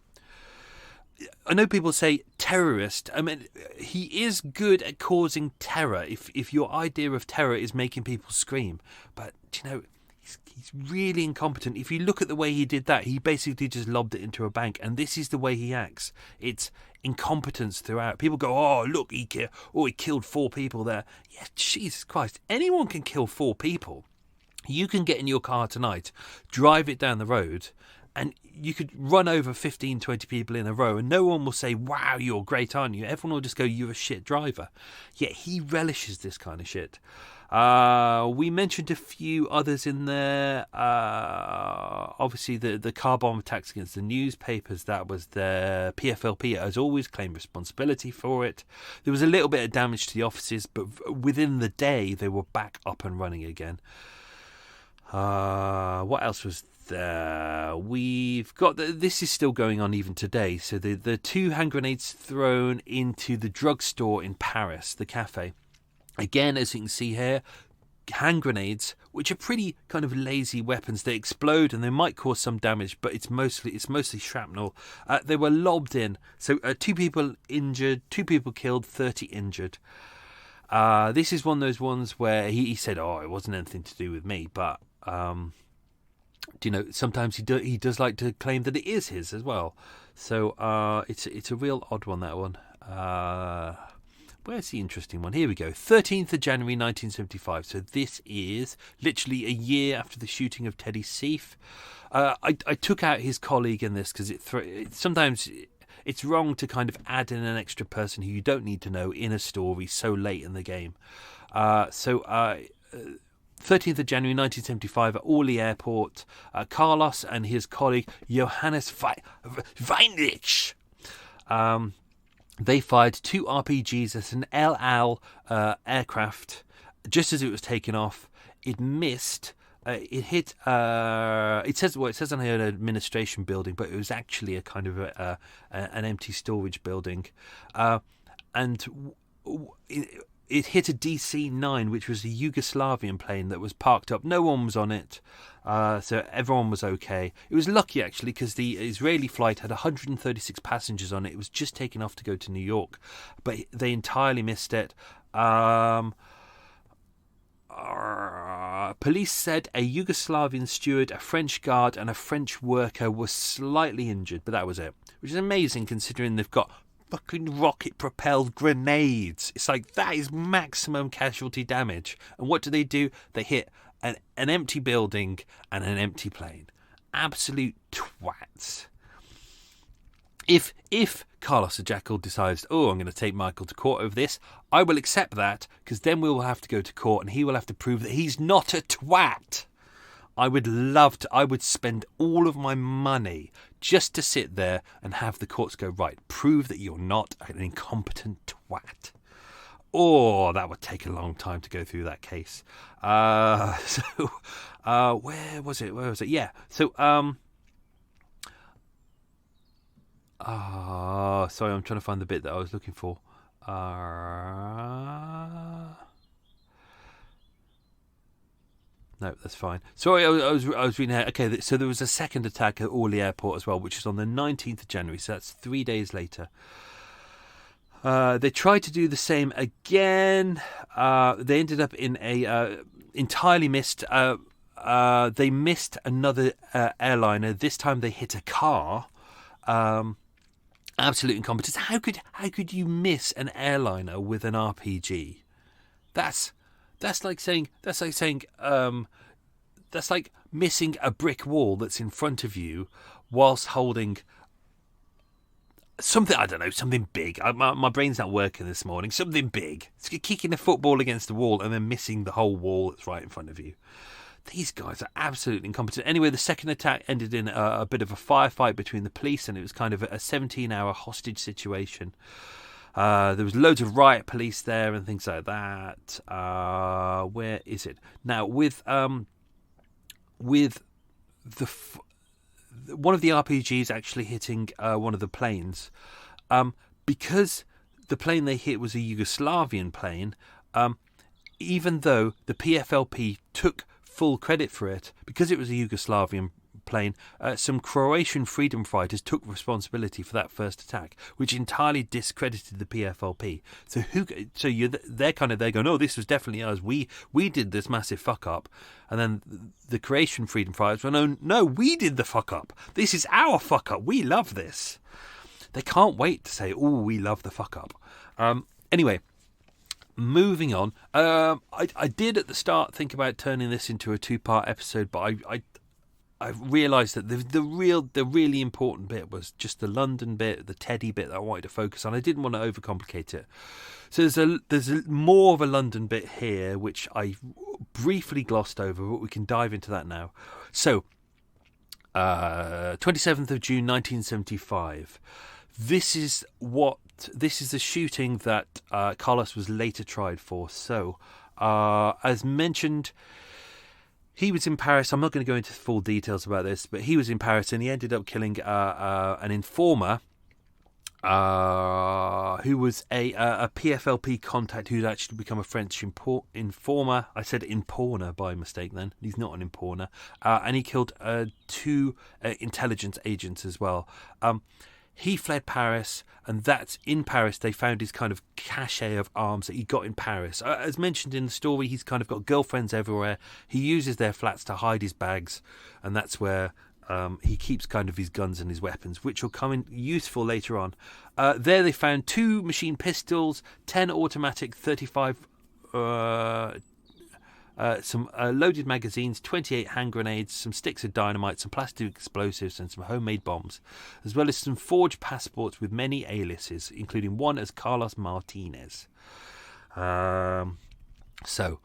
I know people say terrorist. I mean, he is good at causing terror. If your idea of terror is making people scream, but he's really incompetent. If you look at the way he did that, he basically just lobbed it into a bank, and this is the way he acts. It's incompetence throughout. People go, oh, look, he killed 4 people there. Yeah, Jesus Christ. Anyone can kill 4 people. You can get in your car tonight, drive it down the road, and you could run over 15, 20 people in a row, and no one will say, wow, you're great, aren't you? Everyone will just go, you're a shit driver. Yet he relishes this kind of shit. We mentioned a few others in there. Obviously, the car bomb attacks against the newspapers, that was the PFLP, as always, claimed responsibility for it. There was a little bit of damage to the offices, but within the day, they were back up and running again. What else was there? We've got this is still going on even today. So the 2 hand grenades thrown into the drugstore in Paris, the cafe. Again, as you can see here, hand grenades, which are pretty kind of lazy weapons. They explode and they might cause some damage, but it's mostly shrapnel. They were lobbed in. So 2 people injured, 2 people killed, 30 injured. This is one of those ones where he said, oh, it wasn't anything to do with me, but sometimes he does like to claim that it is his as well. So it's a real odd one, that one. Where's the interesting one? Here we go. 13th of January 1975. So this is literally a year after the shooting of Teddy Seif. I took out his colleague in this because sometimes it's wrong to kind of add in an extra person who you don't need to know in a story so late in the game. 13th of January 1975 at Orly Airport, Carlos and his colleague Johannes Weinrich, they fired 2 RPGs at an El Al aircraft. Just as it was taking off, it missed. It hit. It says on here an administration building, but it was actually a kind of an empty storage building, and it hit a DC-9, which was a Yugoslavian plane that was parked up. No one was on it, so everyone was okay. It was lucky, actually, because the Israeli flight had 136 passengers on it. It was just taking off to go to New York, but they entirely missed it. Police said a Yugoslavian steward, a French guard, and a French worker were slightly injured, but that was it. Which is amazing, considering they've got fucking rocket-propelled grenades. It's like, that is maximum casualty damage. And what do? They hit an empty building and an empty plane. Absolute twats. If Carlos the Jackal decides, I'm going to take Michael to court over this, I will accept that, because then we will have to go to court and he will have to prove that he's not a twat. I would spend all of my money just to sit there and have the courts go, right, prove that you're not an incompetent twat. That would take a long time to go through that case. Where was it? Yeah. So, sorry, I'm trying to find the bit that I was looking for. No, that's fine. Sorry, I was reading ahead. Okay, so there was a second attack at Orly Airport as well, which is on the 19th of January, so that's 3 days later. They tried to do the same again. They ended up in a entirely missed. They missed another airliner. This time they hit a car. Absolute incompetence. How could you miss an airliner with an RPG? That's like missing a brick wall that's in front of you whilst holding something, I don't know, something big. My brain's not working this morning. Something big. It's kicking a football against the wall and then missing the whole wall that's right in front of you. These guys are absolutely incompetent. Anyway, the second attack ended in a bit of a firefight between the police, and it was kind of a 17-hour hostage situation. There was loads of riot police there and things like that. Where is it now? With one of the RPGs actually hitting one of the planes, because the plane they hit was a Yugoslavian plane. Even though the PFLP took full credit for it, because it was a Yugoslavian plane, some Croatian freedom fighters took responsibility for that first attack, which entirely discredited the PFLP. They're going, oh, this was definitely us. We did this massive fuck up. And then the Croatian freedom fighters went, no, we did the fuck up. This is our fuck up. We love this. They can't wait to say, oh, we love the fuck up. Anyway. Moving on, I did at the start think about turning this into a 2-part episode, but I realised that the really important bit was just the London bit, the Teddy bit that I wanted to focus on. I didn't want to overcomplicate it, so there's more of a London bit here which I briefly glossed over, but we can dive into that now. So, 27th of June 1975. This is the shooting that Carlos was later tried for. So, as mentioned, he was in Paris. I'm not going to go into full details about this, but he was in Paris and he ended up killing an informer who was a PFLP contact who'd actually become a French informer. I said imporner by mistake then. He's not an imporner. And he killed 2 intelligence agents as well. He fled Paris, and that's in Paris they found his kind of cache of arms that he got in Paris. As mentioned in the story, he's kind of got girlfriends everywhere. He uses their flats to hide his bags, and that's where he keeps kind of his guns and his weapons, which will come in useful later on. There they found 2 machine pistols, 10 automatic 35... some loaded magazines, 28 hand grenades, some sticks of dynamite, some plastic explosives and some homemade bombs, as well as some forged passports with many aliases, including one as Carlos Martinez. So,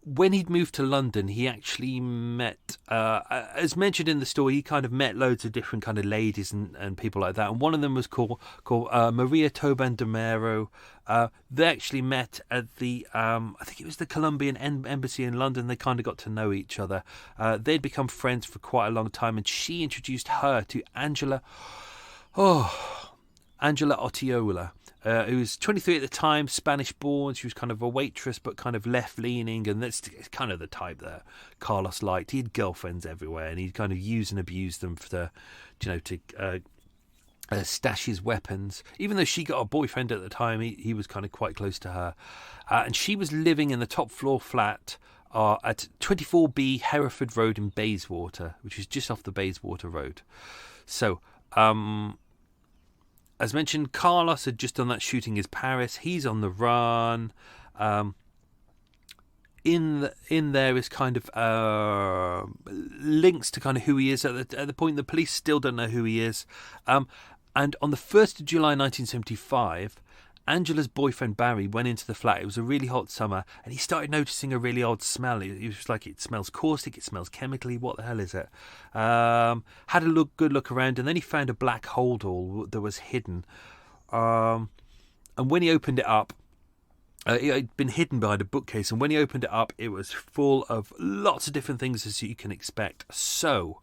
when he'd moved to London, he actually met, as mentioned in the story, he kind of met loads of different kind of ladies and people like that. And one of them was called Maria Toban de Mero. They actually met at the, I think it was the Colombian embassy in London. They kind of got to know each other. They'd become friends for quite a long time, and she introduced her to Angela Otiola, who was 23 at the time, Spanish-born. She was kind of a waitress, but kind of left-leaning, and that's kind of the type that Carlos liked. He had girlfriends everywhere, and he'd kind of use and abuse them to stash his weapons. Even though she got a boyfriend at the time, he was kind of quite close to her. And she was living in the top floor flat at 24B Hereford Road in Bayswater, which is just off the Bayswater Road. So, as mentioned, Carlos had just done that shooting in Paris. He's on the run. In there is kind of links to kind of who he is at the point. The police still don't know who he is. And on the 1st of July 1975, Angela's boyfriend Barry went into the flat. It was a really hot summer, and he started noticing a really odd smell. He was like, it smells caustic, it smells chemically. What the hell is it? Had a good look around, and then he found a black holdall that was hidden. And when he opened it up, it had been hidden behind a bookcase, and when he opened it up, it was full of lots of different things, as you can expect. So,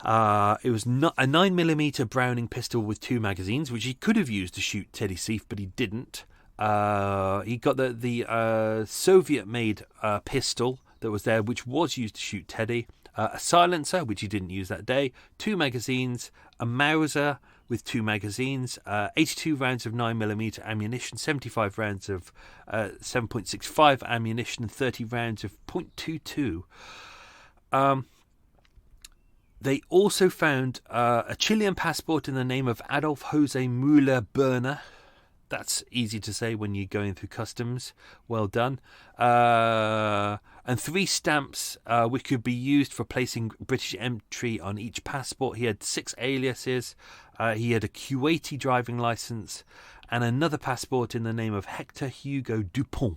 it was not a 9mm Browning pistol with 2 magazines, which he could have used to shoot Teddy Seif, but he didn't. He got the Soviet-made pistol that was there, which was used to shoot Teddy. A silencer, which he didn't use that day. 2 magazines. A Mauser with 2 magazines. 82 rounds of 9mm ammunition. 75 rounds of 7.65 ammunition. And 30 rounds of .22. They also found a Chilean passport in the name of Adolf Jose Müller Berner. That's easy to say when you're going through customs. Well done. And 3 stamps which could be used for placing British entry on each passport. He had 6 aliases. He had a Kuwaiti driving licence and another passport in the name of Hector Hugo Dupont.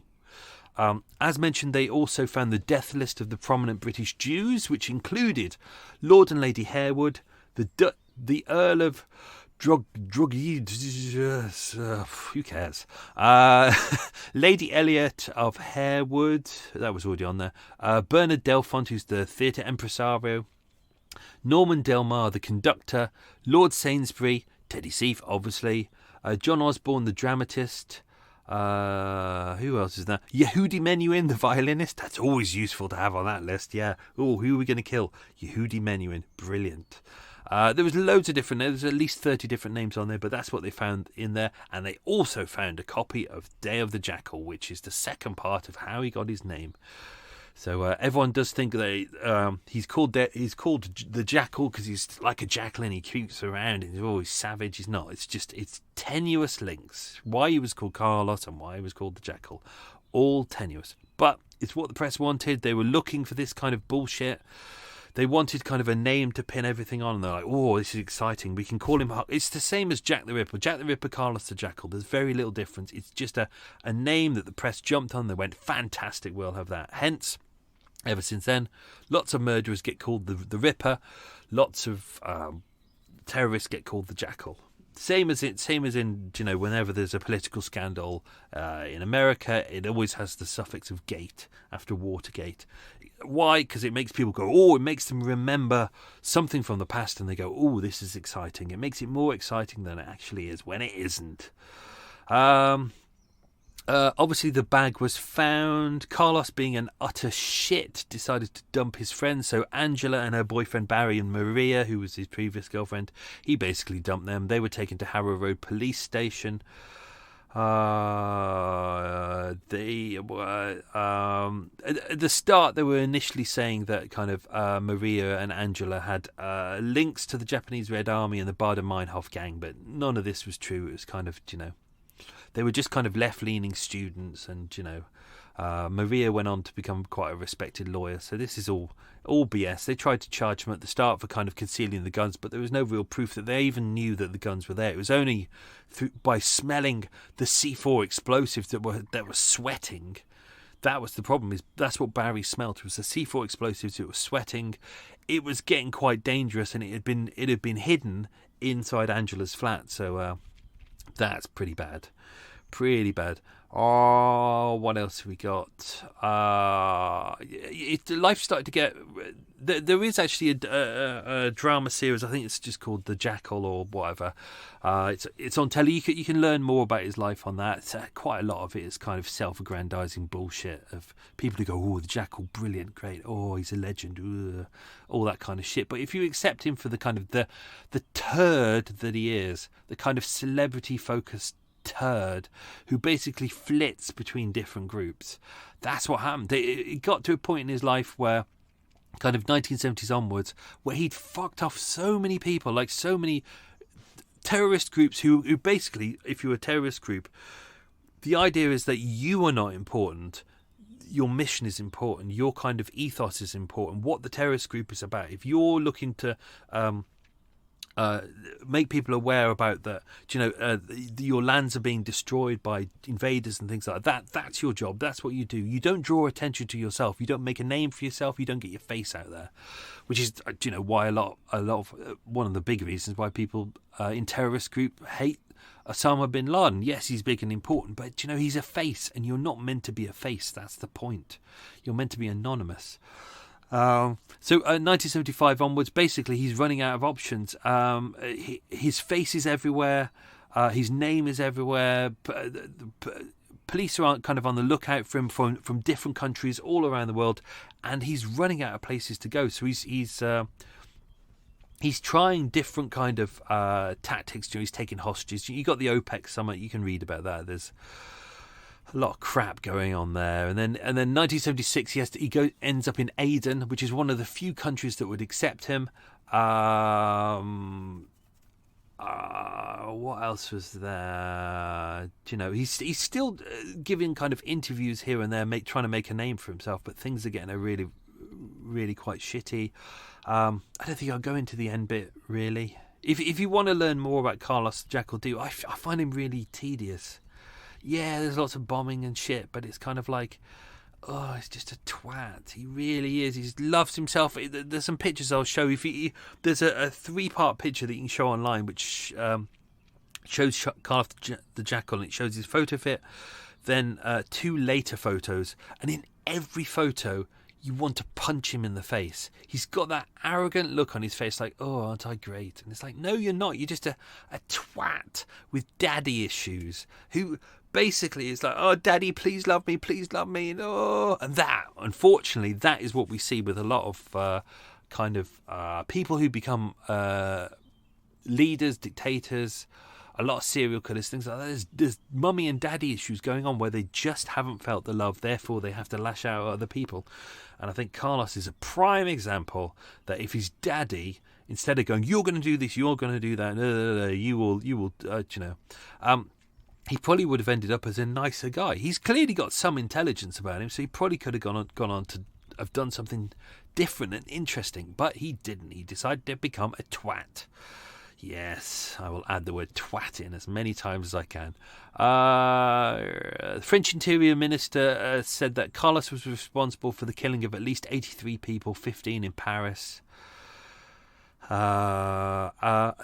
As mentioned, they also found the death list of the prominent British Jews, which included Lord and Lady Harewood, the Earl of Drogheda, who cares? Lady Elliot of Harewood, that was already on there. Bernard Delfont, who's the theatre impresario. Norman Delmar, the conductor. Lord Sainsbury, Teddy Seif, obviously. John Osborne, the dramatist. Who else is there? Yehudi Menuhin, the violinist. That's always useful to have on that list, yeah. Oh, who are we going to kill? Yehudi Menuhin. Brilliant. There was loads of different names. There's at least 30 different names on there, but that's what they found in there. And they also found a copy of Day of the Jackal, which is the second part of how he got his name. So everyone does think that he's called the Jackal because he's like a jackal and he creeps around and he's always savage. He's not. It's tenuous links. Why he was called Carlos and why he was called the Jackal, all tenuous. But it's what the press wanted. They were looking for this kind of bullshit. They wanted kind of a name to pin everything on, and they're like, oh, this is exciting. We can call him... It's the same as Jack the Ripper. Jack the Ripper, Carlos the Jackal. There's very little difference. It's just a name that the press jumped on. They went, fantastic, we'll have that. Hence... Ever since then, lots of murderers get called the Ripper. Lots of terrorists get called the Jackal. Same as in whenever there's a political scandal in America, it always has the suffix of gate after Watergate. Why? Because it makes people go, oh, it makes them remember something from the past, and they go, oh, this is exciting. It makes it more exciting than it actually is when it isn't. Obviously, the bag was found. Carlos, being an utter shit, decided to dump his friends. So Angela and her boyfriend Barry and Maria, who was his previous girlfriend, he basically dumped them. They were taken to Harrow Road Police Station. At the start, they were initially saying that kind of Maria and Angela had links to the Japanese Red Army and the Baader-Meinhof gang, but none of this was true. It was kind of, they were just kind of left-leaning students, and Maria went on to become quite a respected lawyer. So this is all BS. They tried to charge him at the start for kind of concealing the guns, but there was no real proof that they even knew that the guns were there. It was only by smelling the C4 explosives that were sweating. That was the problem. That's what Barry smelt, was the C4 explosives. It was sweating. It was getting quite dangerous, and it had been hidden inside Angela's flat. So that's pretty bad. Pretty bad. Oh, what else have we got? Life started to get... There is actually a drama series. I think it's just called The Jackal or whatever. It's on telly. You can learn more about his life on that. Quite a lot of it is kind of self-aggrandizing bullshit of people who go, oh, the Jackal, brilliant, great. Oh, he's a legend. Ugh. All that kind of shit. But if you accept him for the kind of the turd that he is, the kind of celebrity-focused turd who basically flits between different groups, that's what happened. It got to a point in his life where kind of 1970s onwards where he'd fucked off so many people, like so many terrorist groups who basically, if you're a terrorist group, the idea is that you are not important, your mission is important, your kind of ethos is important, what the terrorist group is about. If you're looking to make people aware about that, your lands are being destroyed by invaders and things like that. That's your job. That's what you do. You don't draw attention to yourself. You don't make a name for yourself. You don't get your face out there, which is, why a lot of one of the big reasons why people in terrorist group hate Osama bin Laden. Yes, he's big and important, but he's a face, and you're not meant to be a face. That's the point. You're meant to be anonymous. So 1975 onwards, basically he's running out of options. His face is everywhere. His name is everywhere. Police are kind of on the lookout for him from different countries all around the world, and he's running out of places to go. So he's trying different kind of tactics. He's taking hostages. You got the OPEC summit. You can read about that. There's a lot of crap going on there, and then 1976 he ends up in Aden, which is one of the few countries that would accept him. What else was there? He's still giving kind of interviews here and there, trying to make a name for himself, but things are getting really, really quite shitty. I don't think I'll go into the end bit really. If you want to learn more about Carlos the Jackal, I find him really tedious. Yeah, there's lots of bombing and shit, but it's kind of like, oh, he's just a twat. He really is. He loves himself. There's some pictures I'll show. There's a 3-part picture that you can show online, which shows Carlos the Jackal, and it shows his photo fit, then 2 later photos, and in every photo you want to punch him in the face. He's got that arrogant look on his face like, oh, aren't I great? And it's like, no, you're not. You're just a twat with daddy issues who basically is like, oh, daddy, please love me. And, and that, unfortunately, that is what we see with a lot of people who become leaders, dictators, a lot of serial killers, things like that. There's mummy and daddy issues going on where they just haven't felt the love, therefore they have to lash out at other people. And I think Carlos is a prime example that if his daddy, instead of going, you're going to do this, you're going to do that, you will, he probably would have ended up as a nicer guy. He's clearly got some intelligence about him, so he probably could have gone on to have done something different and interesting, but he didn't. He decided to become a twat. Yes, I will add the word twat in as many times as I can. The French Interior Minister said that Carlos was responsible for the killing of at least 83 people, 15 in Paris.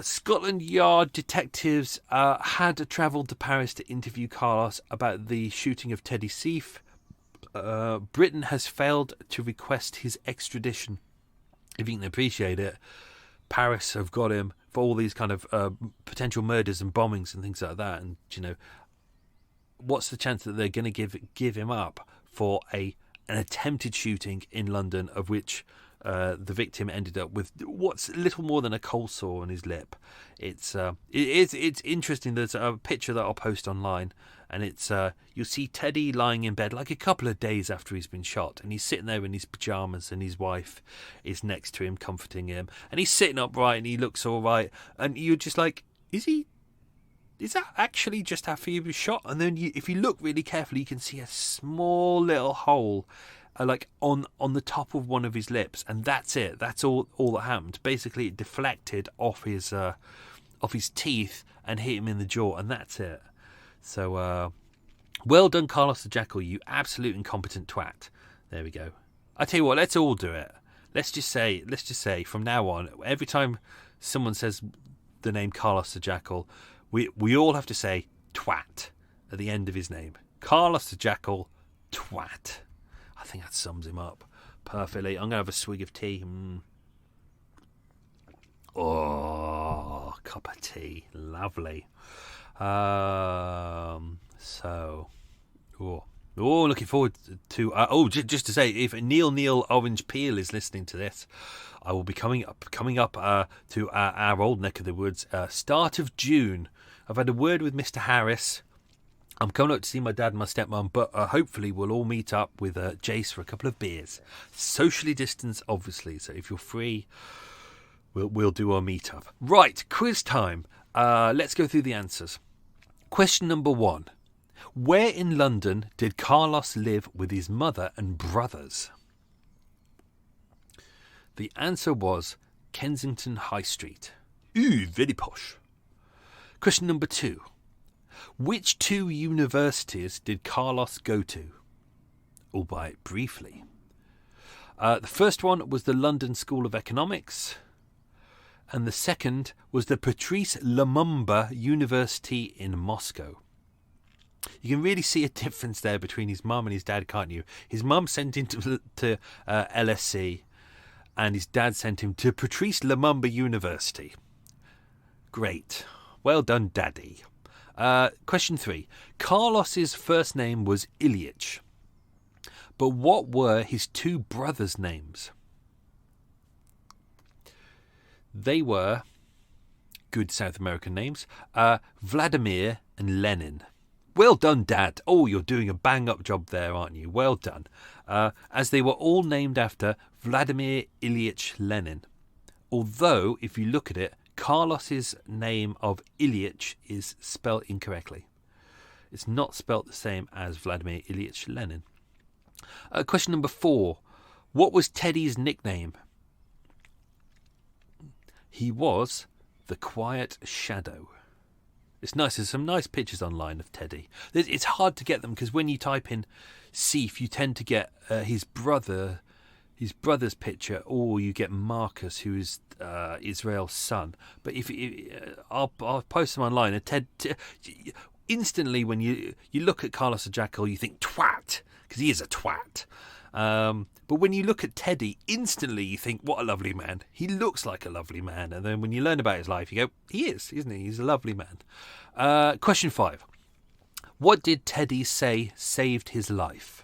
Scotland Yard detectives had travelled to Paris to interview Carlos about the shooting of Teddy Seif. Britain has failed to request his extradition. If you can appreciate it, Paris have got him for all these kind of potential murders and bombings and things like that. And, what's the chance that they're going to give him up for an attempted shooting in London, of which the victim ended up with what's little more than a cold sore on his lip? It's interesting. There's a picture that I'll post online, and it's you'll see Teddy lying in bed like a couple of days after he's been shot, and he's sitting there in his pajamas, and his wife is next to him comforting him, and he's sitting upright and he looks all right, and you're just like, is he is that actually just after he was shot? And then if you look really carefully, you can see a small little hole, like on the top of one of his lips, and that's it. That's all that happened. Basically, it deflected off his teeth and hit him in the jaw, and that's it. So, well done, Carlos the Jackal, you absolute incompetent twat. There we go. I tell you what, let's all do it. Let's just say from now on, every time someone says the name Carlos the Jackal, we all have to say twat at the end of his name. Carlos the Jackal, twat. I think that sums him up perfectly. I'm going to have a swig of tea. Oh, cup of tea. Lovely. Looking forward to... just to say, if Neil Orange Peel is listening to this, I will be coming up to our old neck of the woods, start of June. I've had a word with Mr. Harris. I'm coming up to see my dad and my stepmom, but hopefully we'll all meet up with Jace for a couple of beers. Socially distanced, obviously, so if you're free, we'll do our meet-up. Right, quiz time. Let's go through the answers. Question number 1. Where in London did Carlos live with his mother and brothers? The answer was Kensington High Street. Ooh, very posh. Question number 2. Which 2 universities did Carlos go to? Albeit briefly. The first one was the London School of Economics, and the second was the Patrice Lumumba University in Moscow. You can really see a difference there between his mum and his dad, can't you? His mum sent him to LSE, and his dad sent him to Patrice Lumumba University. Great. Well done, Daddy. Question 3. Carlos's first name was Ilyich, but what were his 2 brothers' names? They were, good South American names, Vladimir and Lenin. Well done, Dad. Oh, you're doing a bang-up job there, aren't you? Well done. As they were all named after Vladimir Ilyich Lenin. Although, if you look at it, Carlos's name of Ilyich is spelt incorrectly. It's not spelt the same as Vladimir Ilyich Lenin. Question number 4. What was Teddy's nickname? He was the Quiet Shadow. It's nice. There's some nice pictures online of Teddy. It's hard to get them because when you type in Seif, you tend to get his brother's picture, or you get Marcus, who is Israel's son. But I'll post them online. Instantly, when you look at Carlos the Jackal, you think twat, because he is a twat. But when you look at Teddy, instantly you think, what a lovely man. He looks like a lovely man. And then when you learn about his life, you go, he is, isn't he? He's a lovely man. Question 5. What did Teddy say saved his life?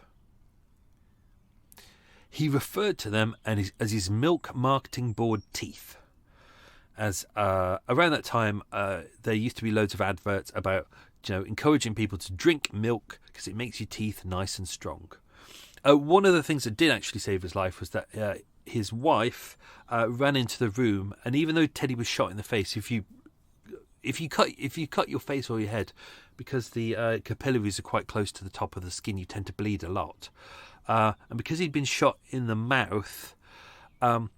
He referred to them as his milk marketing board teeth. As around that time, there used to be loads of adverts about encouraging people to drink milk because it makes your teeth nice and strong. One of the things that did actually save his life was that his wife ran into the room, and even though Teddy was shot in the face, if you cut your face or your head, because the capillaries are quite close to the top of the skin, you tend to bleed a lot. And because he'd been shot in the mouth, a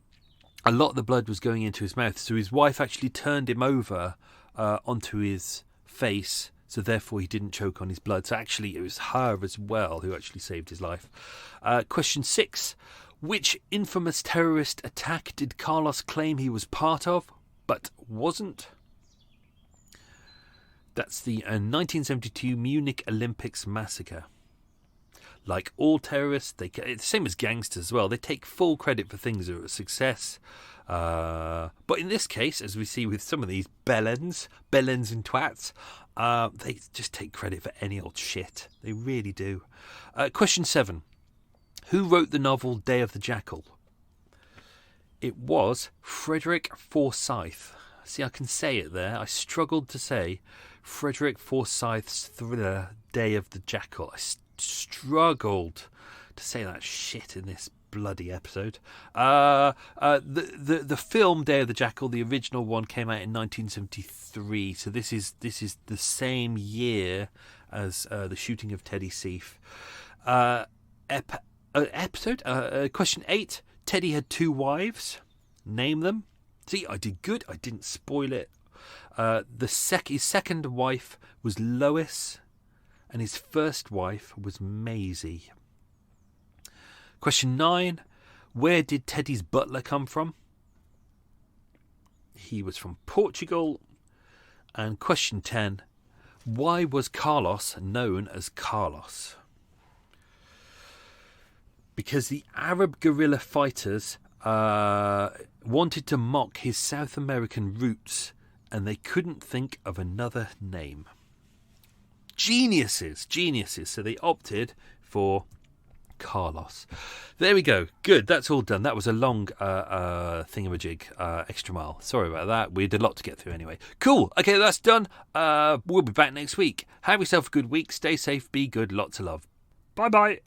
lot of the blood was going into his mouth. So his wife actually turned him over onto his face, so therefore he didn't choke on his blood. So actually it was her as well who actually saved his life. Question 6. Which infamous terrorist attack did Carlos claim he was part of, but wasn't? That's the 1972 Munich Olympics massacre. Like all terrorists, it's the same as gangsters as well. They take full credit for things that are a success. But in this case, as we see with some of these bellends and twats, they just take credit for any old shit. They really do. Question 7. Who wrote the novel Day of the Jackal? It was Frederick Forsyth. See, I can say it there. I struggled to say Frederick Forsyth's thriller Day of the Jackal. I struggled to say that shit in this bloody episode. The film Day of the Jackal, the original one, came out in 1973. So this is the same year as the shooting of Teddy Seif. Question 8. Teddy had 2 wives. Name them. See, I did good. I didn't spoil it. His second wife was Lois, and his first wife was Maisie. Question 9. Where did Teddy's butler come from? He was from Portugal. And question 10. Why was Carlos known as Carlos? Because the Arab guerrilla fighters wanted to mock his South American roots, and they couldn't think of another name. Geniuses. So they opted for Carlos. There we go. Good. That's all done. That was a long thingamajig, extra mile. Sorry about that. We had a lot to get through anyway. Cool. Okay, that's done. We'll be back next week. Have yourself a good week. Stay safe. Be good. Lots of love. Bye-bye.